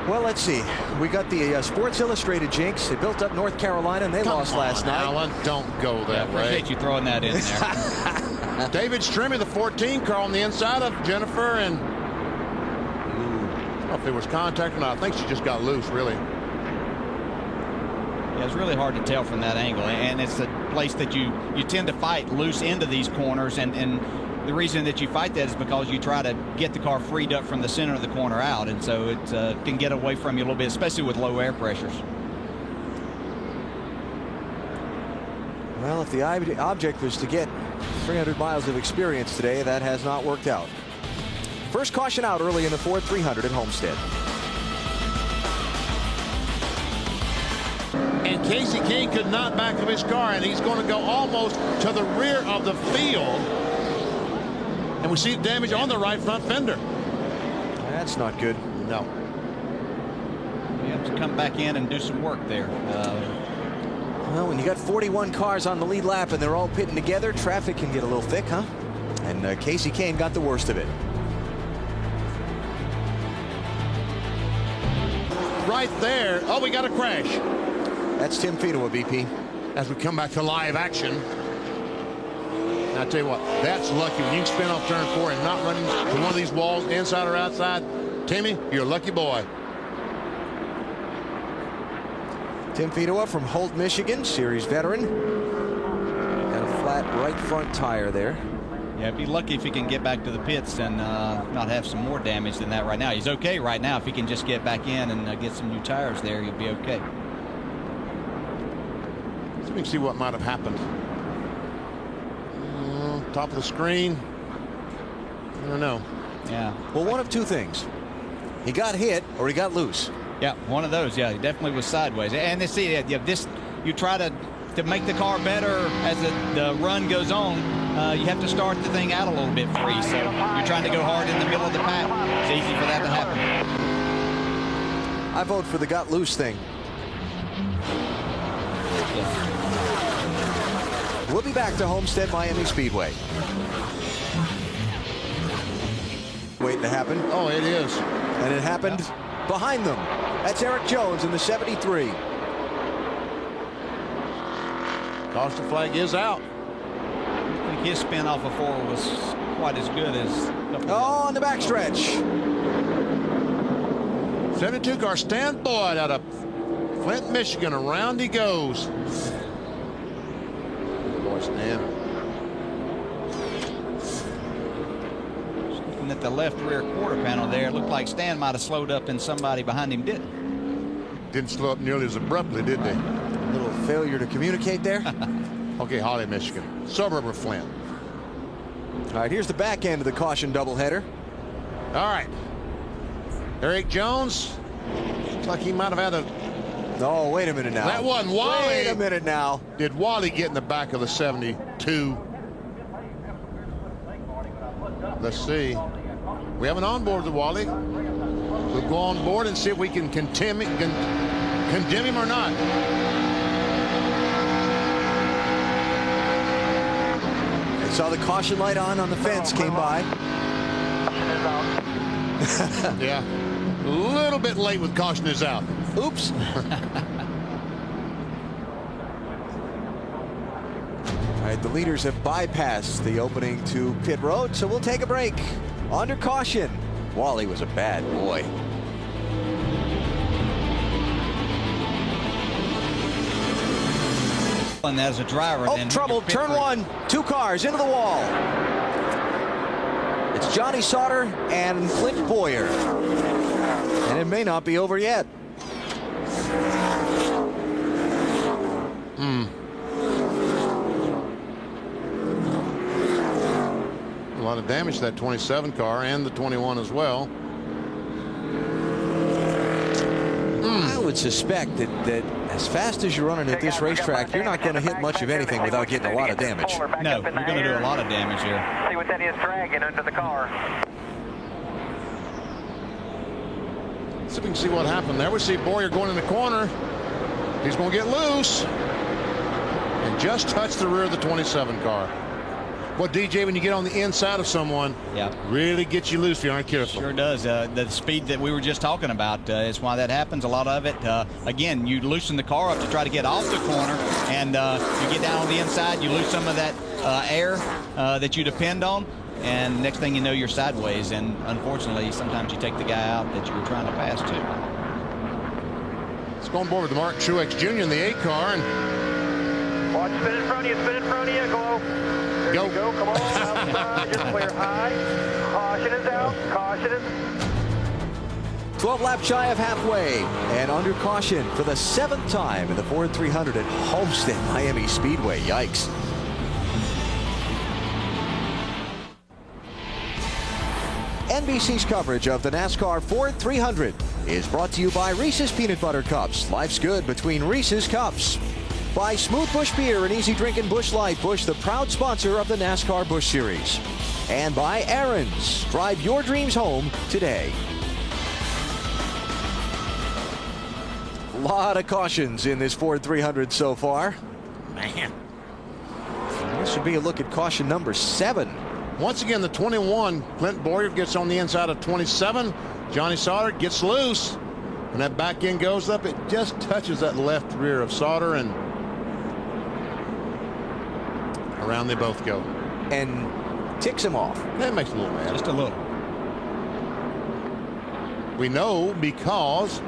Well, let's see. We got the Sports Illustrated jinx. They built up North Carolina and they lost last night. Alan, don't go that way. Appreciate you throwing that in there. David Strimmy, the 14 car on the inside of Jennifer, and I don't know if it was contact or not. I think she just got loose, really. Yeah, it's really hard to tell from that angle, and it's a place that you tend to fight loose into these corners, and the reason that you fight that is because you try to get the car freed up from the center of the corner out, and so it can get away from you a little bit, especially with low air pressures. Well, if the object was to get 300 miles of experience today, that has not worked out. First caution out early in the Ford 300 at Homestead. And Casey King could not back up his car, and he's going to go almost to the rear of the field. And we see damage on the right front fender. That's not good. No. You have to come back in and do some work there. Well, when you got 41 cars on the lead lap and they're all pitting together, traffic can get a little thick, huh? And Casey Kane got the worst of it. Right there. Oh, we got a crash. That's Tim Fedowa, BP. As we come back to live action. And I tell you what, that's lucky. When you can spin off turn 4 and not running to one of these walls, inside or outside, Timmy, you're a lucky boy. Tim Fedor from Holt, Michigan, series veteran. Got a flat right front tire there. Yeah, be lucky if he can get back to the pits and not have some more damage than that right now. He's okay right now. If he can just get back in and get some new tires there, he'll be okay. Let me see what might have happened. Top of the screen. I don't know. Yeah. Well, one of two things. He got hit or he got loose. Yeah, one of those. Yeah, he definitely was sideways. And see, this you try to make the car better as the run goes on. You have to start the thing out a little bit free. So you're trying to go hard in the middle of the pack. It's easy for that to happen. I vote for the got loose thing. We'll be back to Homestead-Miami Speedway. Waiting to happen. Oh, it is. And it happened behind them. That's Eric Jones in the 73. Caution flag is out. I think his spin off of 4 was quite as good as... on the backstretch. 72 car Stan Boyd out of Flint, Michigan. Around he goes. Boy, Stan. Looking at the left rear quarter panel there, it looked like Stan might have slowed up and somebody behind him didn't. Didn't slow up nearly as abruptly, did they? A little failure to communicate there. Okay, Holly, Michigan. Suburb of Flint. All right, here's the back end of the caution doubleheader. All right. Eric Jones. Looks like he might have had a... No, wait a minute now. That wasn't Wally. Wait a minute now. Did Wally get in the back of the 72? Let's see. We have an onboard with Wally. We'll go on board and see if we can condemn him or not. I saw the caution light on the fence, came by. Yeah. A little bit late with caution is out. Oops. All right, the leaders have bypassed the opening to pit road, so we'll take a break. Under caution. Wally was a bad boy. And as a driver, oh, trouble. Turn 1. 2 cars into the wall. It's Johnny Sauter and Clint Boyer. And it may not be over yet. A lot of damage to that 27 car and the 21 as well. I would suspect that as fast as you're running at this racetrack, you're not going to hit much of anything without getting a lot of damage. No, you're going to do a lot of damage here. See what that is dragging under the car. See if we can see what happened there. We see Boyer going in the corner. He's going to get loose. And just touch the rear of the 27 car. Well, DJ, when you get on the inside of someone, really gets you loose if you aren't careful. Sure does. The speed that we were just talking about is why that happens. A lot of it, again, you loosen the car up to try to get off the corner, and you get down on the inside, you lose some of that air that you depend on, and next thing you know, you're sideways. And unfortunately, sometimes you take the guy out that you were trying to pass to. Let's go on board with Mark Truex Jr. in the 8 car. And watch, spin in front of you, spin in front of you, go. There you go, come on, outside, just clear high. Caution is out, caution is... 12 laps shy of halfway and under caution for the 7th time in the Ford 300 at Homestead-Miami Speedway. Yikes. NBC's coverage of the NASCAR Ford 300 is brought to you by Reese's Peanut Butter Cups. Life's good between Reese's Cups. By Smooth Busch Beer and Easy Drinking Busch Light. Busch, the proud sponsor of the NASCAR Busch Series. And by Aaron's. Drive your dreams home today. A lot of cautions in this Ford 300 so far. Man. This should be a look at caution number 7. Once again, the 21, Clint Boyer gets on the inside of 27. Johnny Sauter gets loose. When that back end goes up, it just touches that left rear of Sauter, and around they both go. And ticks him off. That makes a little mad. Just a little. We know because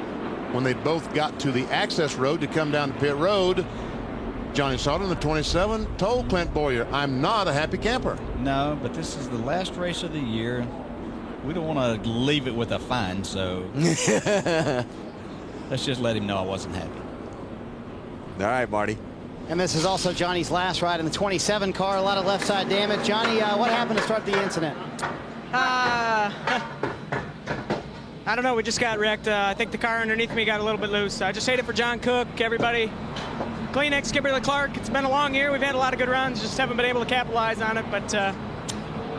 when they both got to the access road to come down to pit road, Johnny Sauter in the 27 told Clint Boyer, "I'm not a happy camper." No, but this is the last race of the year. We don't want to leave it with a fine, so let's just let him know I wasn't happy. All right, Marty. And this is also Johnny's last ride in the 27 car. A lot of left side damage. Johnny, what happened to start the incident? I don't know. We just got wrecked. I think the car underneath me got a little bit loose. I just hate it for John Cook, everybody. Kleenex, Kimberly Clark. It's been a long year. We've had a lot of good runs. Just haven't been able to capitalize on it. But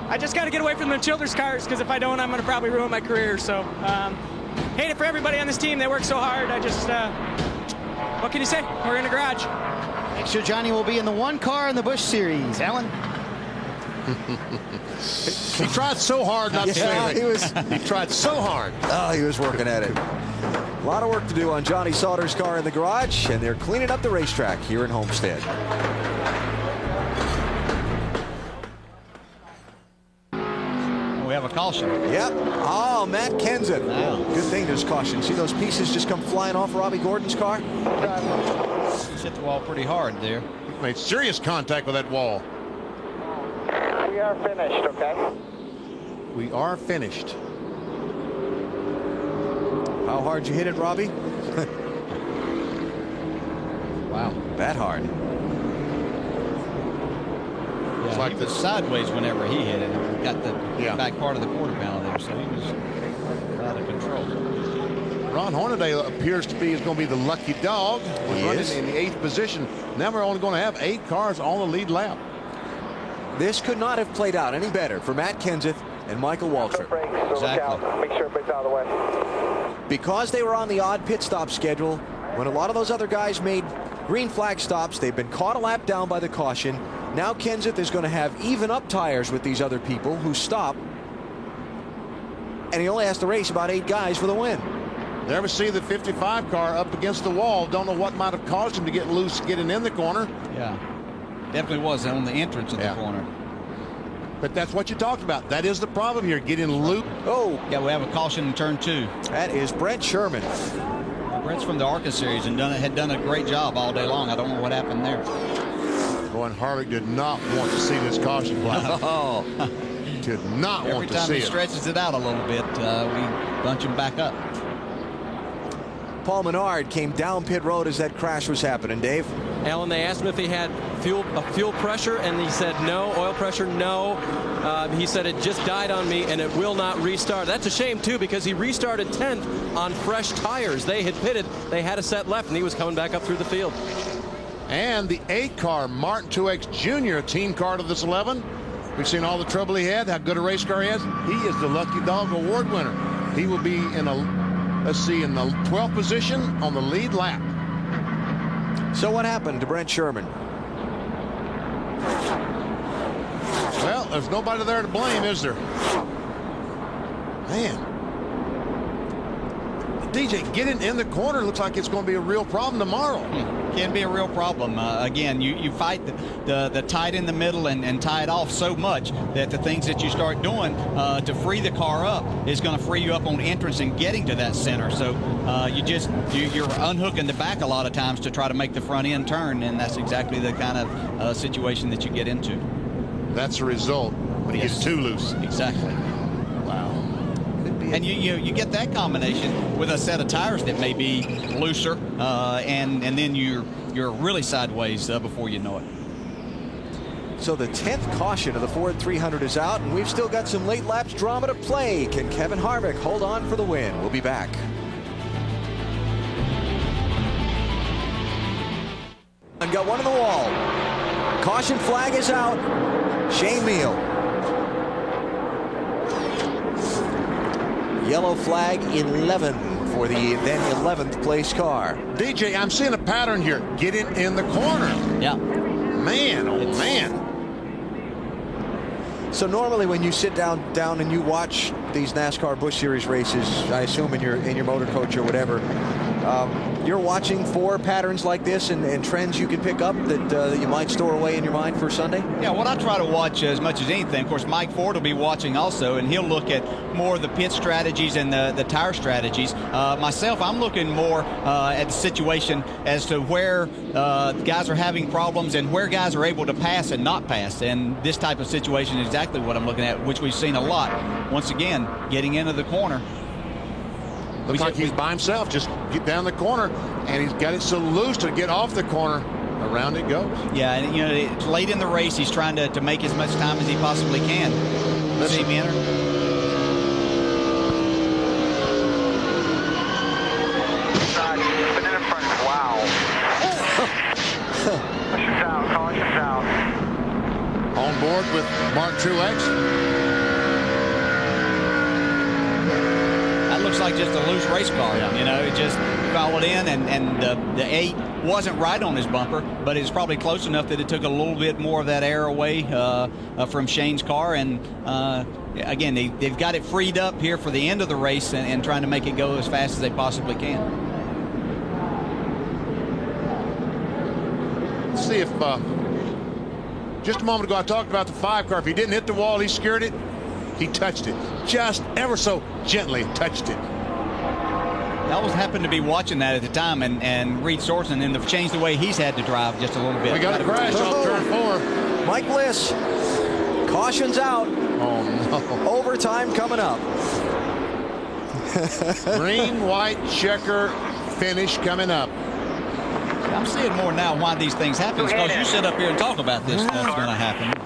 I just got to get away from the Childers cars, because if I don't, I'm going to probably ruin my career. So hate it for everybody on this team. They work so hard. I just, what can you say? We're in the garage. Next year, Johnny will be in the 1 car in the Busch Series. Alan? He tried so hard not to say that. He tried so hard. Oh, he was working at it. A lot of work to do on Johnny Sauter's car in the garage, and they're cleaning up the racetrack here in Homestead. We have a caution. Yep. Oh, Matt Kenseth. Wow. Good thing there's caution. See those pieces just come flying off Robbie Gordon's car? He's hit the wall pretty hard there. He made serious contact with that wall. We are finished, okay? We are finished. How hard you hit it, Robbie? Wow, that hard. Yeah, like he was sideways whenever he hit it. Got the back part of the quarter panel there, so he was out of control. Ron Hornaday appears to be going to be the lucky dog. He's running in the 8th position. Now we're only going to have 8 cars on the lead lap. This could not have played out any better for Matt Kenseth and Michael Waltrip. Exactly. Make sure everybody's out of the way. Because they were on the odd pit stop schedule, when a lot of those other guys made green flag stops, they've been caught a lap down by the caution. Now Kenseth is going to have even up tires with these other people who stop, and he only has to race about 8 guys for the win. You ever see the 55 car up against the wall? Don't know what might have caused him to get loose getting in the corner. Yeah, definitely was on the entrance of the corner. But that's what you talked about. That is the problem here, getting loose. Oh, yeah, we have a caution in turn 2. That is Brent Sherman. Brent's from the ARCA series and had done a great job all day long. I don't know what happened there. Boy, and Harvick did not want to see this caution flag. Oh, did not want to see it. Every time he stretches it out a little bit, we bunch him back up. Paul Menard came down pit road as that crash was happening, Dave. Alan, they asked him if he had fuel pressure, and he said no. Oil pressure, no. He said it just died on me, and it will not restart. That's a shame, too, because he restarted 10th on fresh tires. They had pitted. They had a set left, and he was coming back up through the field. And the 8 car, Martin Truex Jr., a team car to this 11. We've seen all the trouble he had, how good a race car he has. He is the Lucky Dog Award winner. He will be in the 12th position on the lead lap. So what happened to Brent Sherman? Well, there's nobody there to blame, is there? Man. DJ, getting in the corner looks like it's going to be a real problem tomorrow. Can be a real problem. Again, you fight the tight in the middle and tie it off so much that the things that you start doing to free the car up is going to free you up on entrance and getting to that center. So you're unhooking the back a lot of times to try to make the front end turn, and that's exactly the kind of situation that you get into. That's the result when he gets too loose. Exactly. Wow. And you get that combination with a set of tires that may be looser, and then you're really sideways before you know it. So the 10th caution of the Ford 300 is out, and we've still got some late laps drama to play. Can Kevin Harvick hold on for the win? We'll be back. And got one on the wall. Caution flag is out. Shane Meal. Yellow flag 11 for the then 11th place car. DJ, I'm seeing a pattern here. Getting in the corner. Yeah. Man, oh man. So normally when you sit down and you watch these NASCAR Busch Series races, I assume in your motor coach or whatever, you're watching for patterns like this and trends you can pick up that you might store away in your mind for Sunday? Yeah, what I try to watch as much as anything, of course, Mike Ford will be watching also, and he'll look at more of the pit strategies and the tire strategies. Myself, I'm looking more at the situation as to where guys are having problems and where guys are able to pass and not pass. And this type of situation is exactly what I'm looking at, which we've seen a lot. Once again, getting into the corner. Looks like he's by himself. Just get down the corner, and he's got it so loose to get off the corner. Around it goes. Yeah, and you know, it's late in the race. He's trying to make as much time as he possibly can. Let's see him enter. Wow. Caution's out, caution's out. On board with Mark Truex. That looks like just a loose race car. Yeah. You know, it just followed in, and the 8 wasn't right on his bumper, but it's probably close enough that it took a little bit more of that air away from Shane's car. And again, they've got it freed up here for the end of the race and trying to make it go as fast as they possibly can. Let's see if just a moment ago I talked about the 5 car. If he didn't hit the wall, he secured it. He touched it, just ever so gently touched it. I always happened to be watching that at the time, and Reed Sorensen, and they've changed the way he's had to drive just a little bit. We got a crash off turn 4. Mike Bliss, caution's out. Oh no! Overtime coming up. Green, white checker finish coming up. I'm seeing more now why these things happen, because you sit up here and talk about this stuff's going to happen.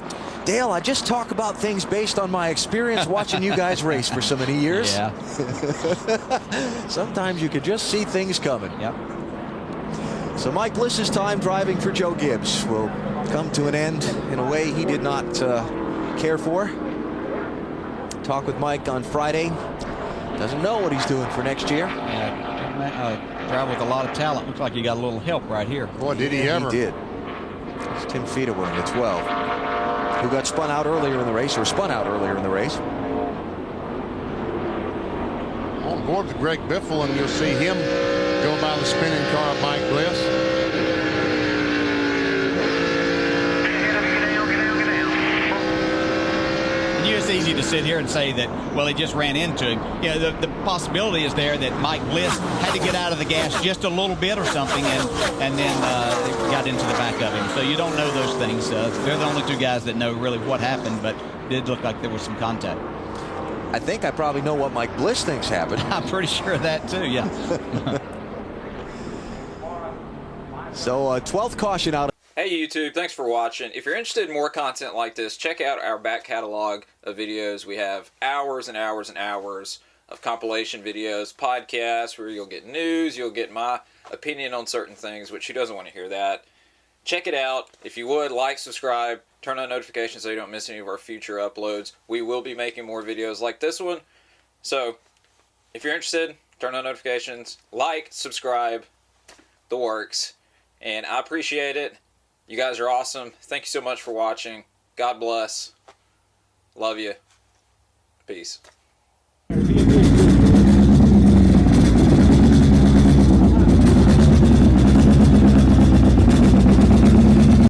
Dale, I just talk about things based on my experience watching you guys race for so many years. Yeah. Sometimes you could just see things coming. Yep. So Mike Bliss's time driving for Joe Gibbs will come to an end in a way he did not care for. Talk with Mike on Friday. Doesn't know what he's doing for next year. Yeah, drive with a lot of talent. Looks like he got a little help right here. Boy, did he ever. He did. It's Tim Feederwood at 12. Who got spun out earlier in the race, or spun out earlier in the race. On board with Greg Biffle, and you'll see him go by the spinning car of Mike Bliss. It's easy to sit here and say that, well, he just ran into him. You know, the possibility is there that Mike Bliss had to get out of the gas just a little bit or something, and then got into the back of him. So you don't know those things. They're the only 2 guys that know really what happened, but it did look like there was some contact. I think I probably know what Mike Bliss thinks happened. I'm pretty sure of that too, yeah. So 12th caution out. Hey YouTube, thanks for watching. If you're interested in more content like this, check out our back catalog of videos. We have hours and hours and hours of compilation videos, podcasts where you'll get news, you'll get my opinion on certain things, which who doesn't want to hear that. Check it out. If you would, like, subscribe, turn on notifications so you don't miss any of our future uploads. We will be making more videos like this one. So, if you're interested, turn on notifications, like, subscribe, the works. And I appreciate it. You guys are awesome. Thank you so much for watching. God bless. Love you. Peace.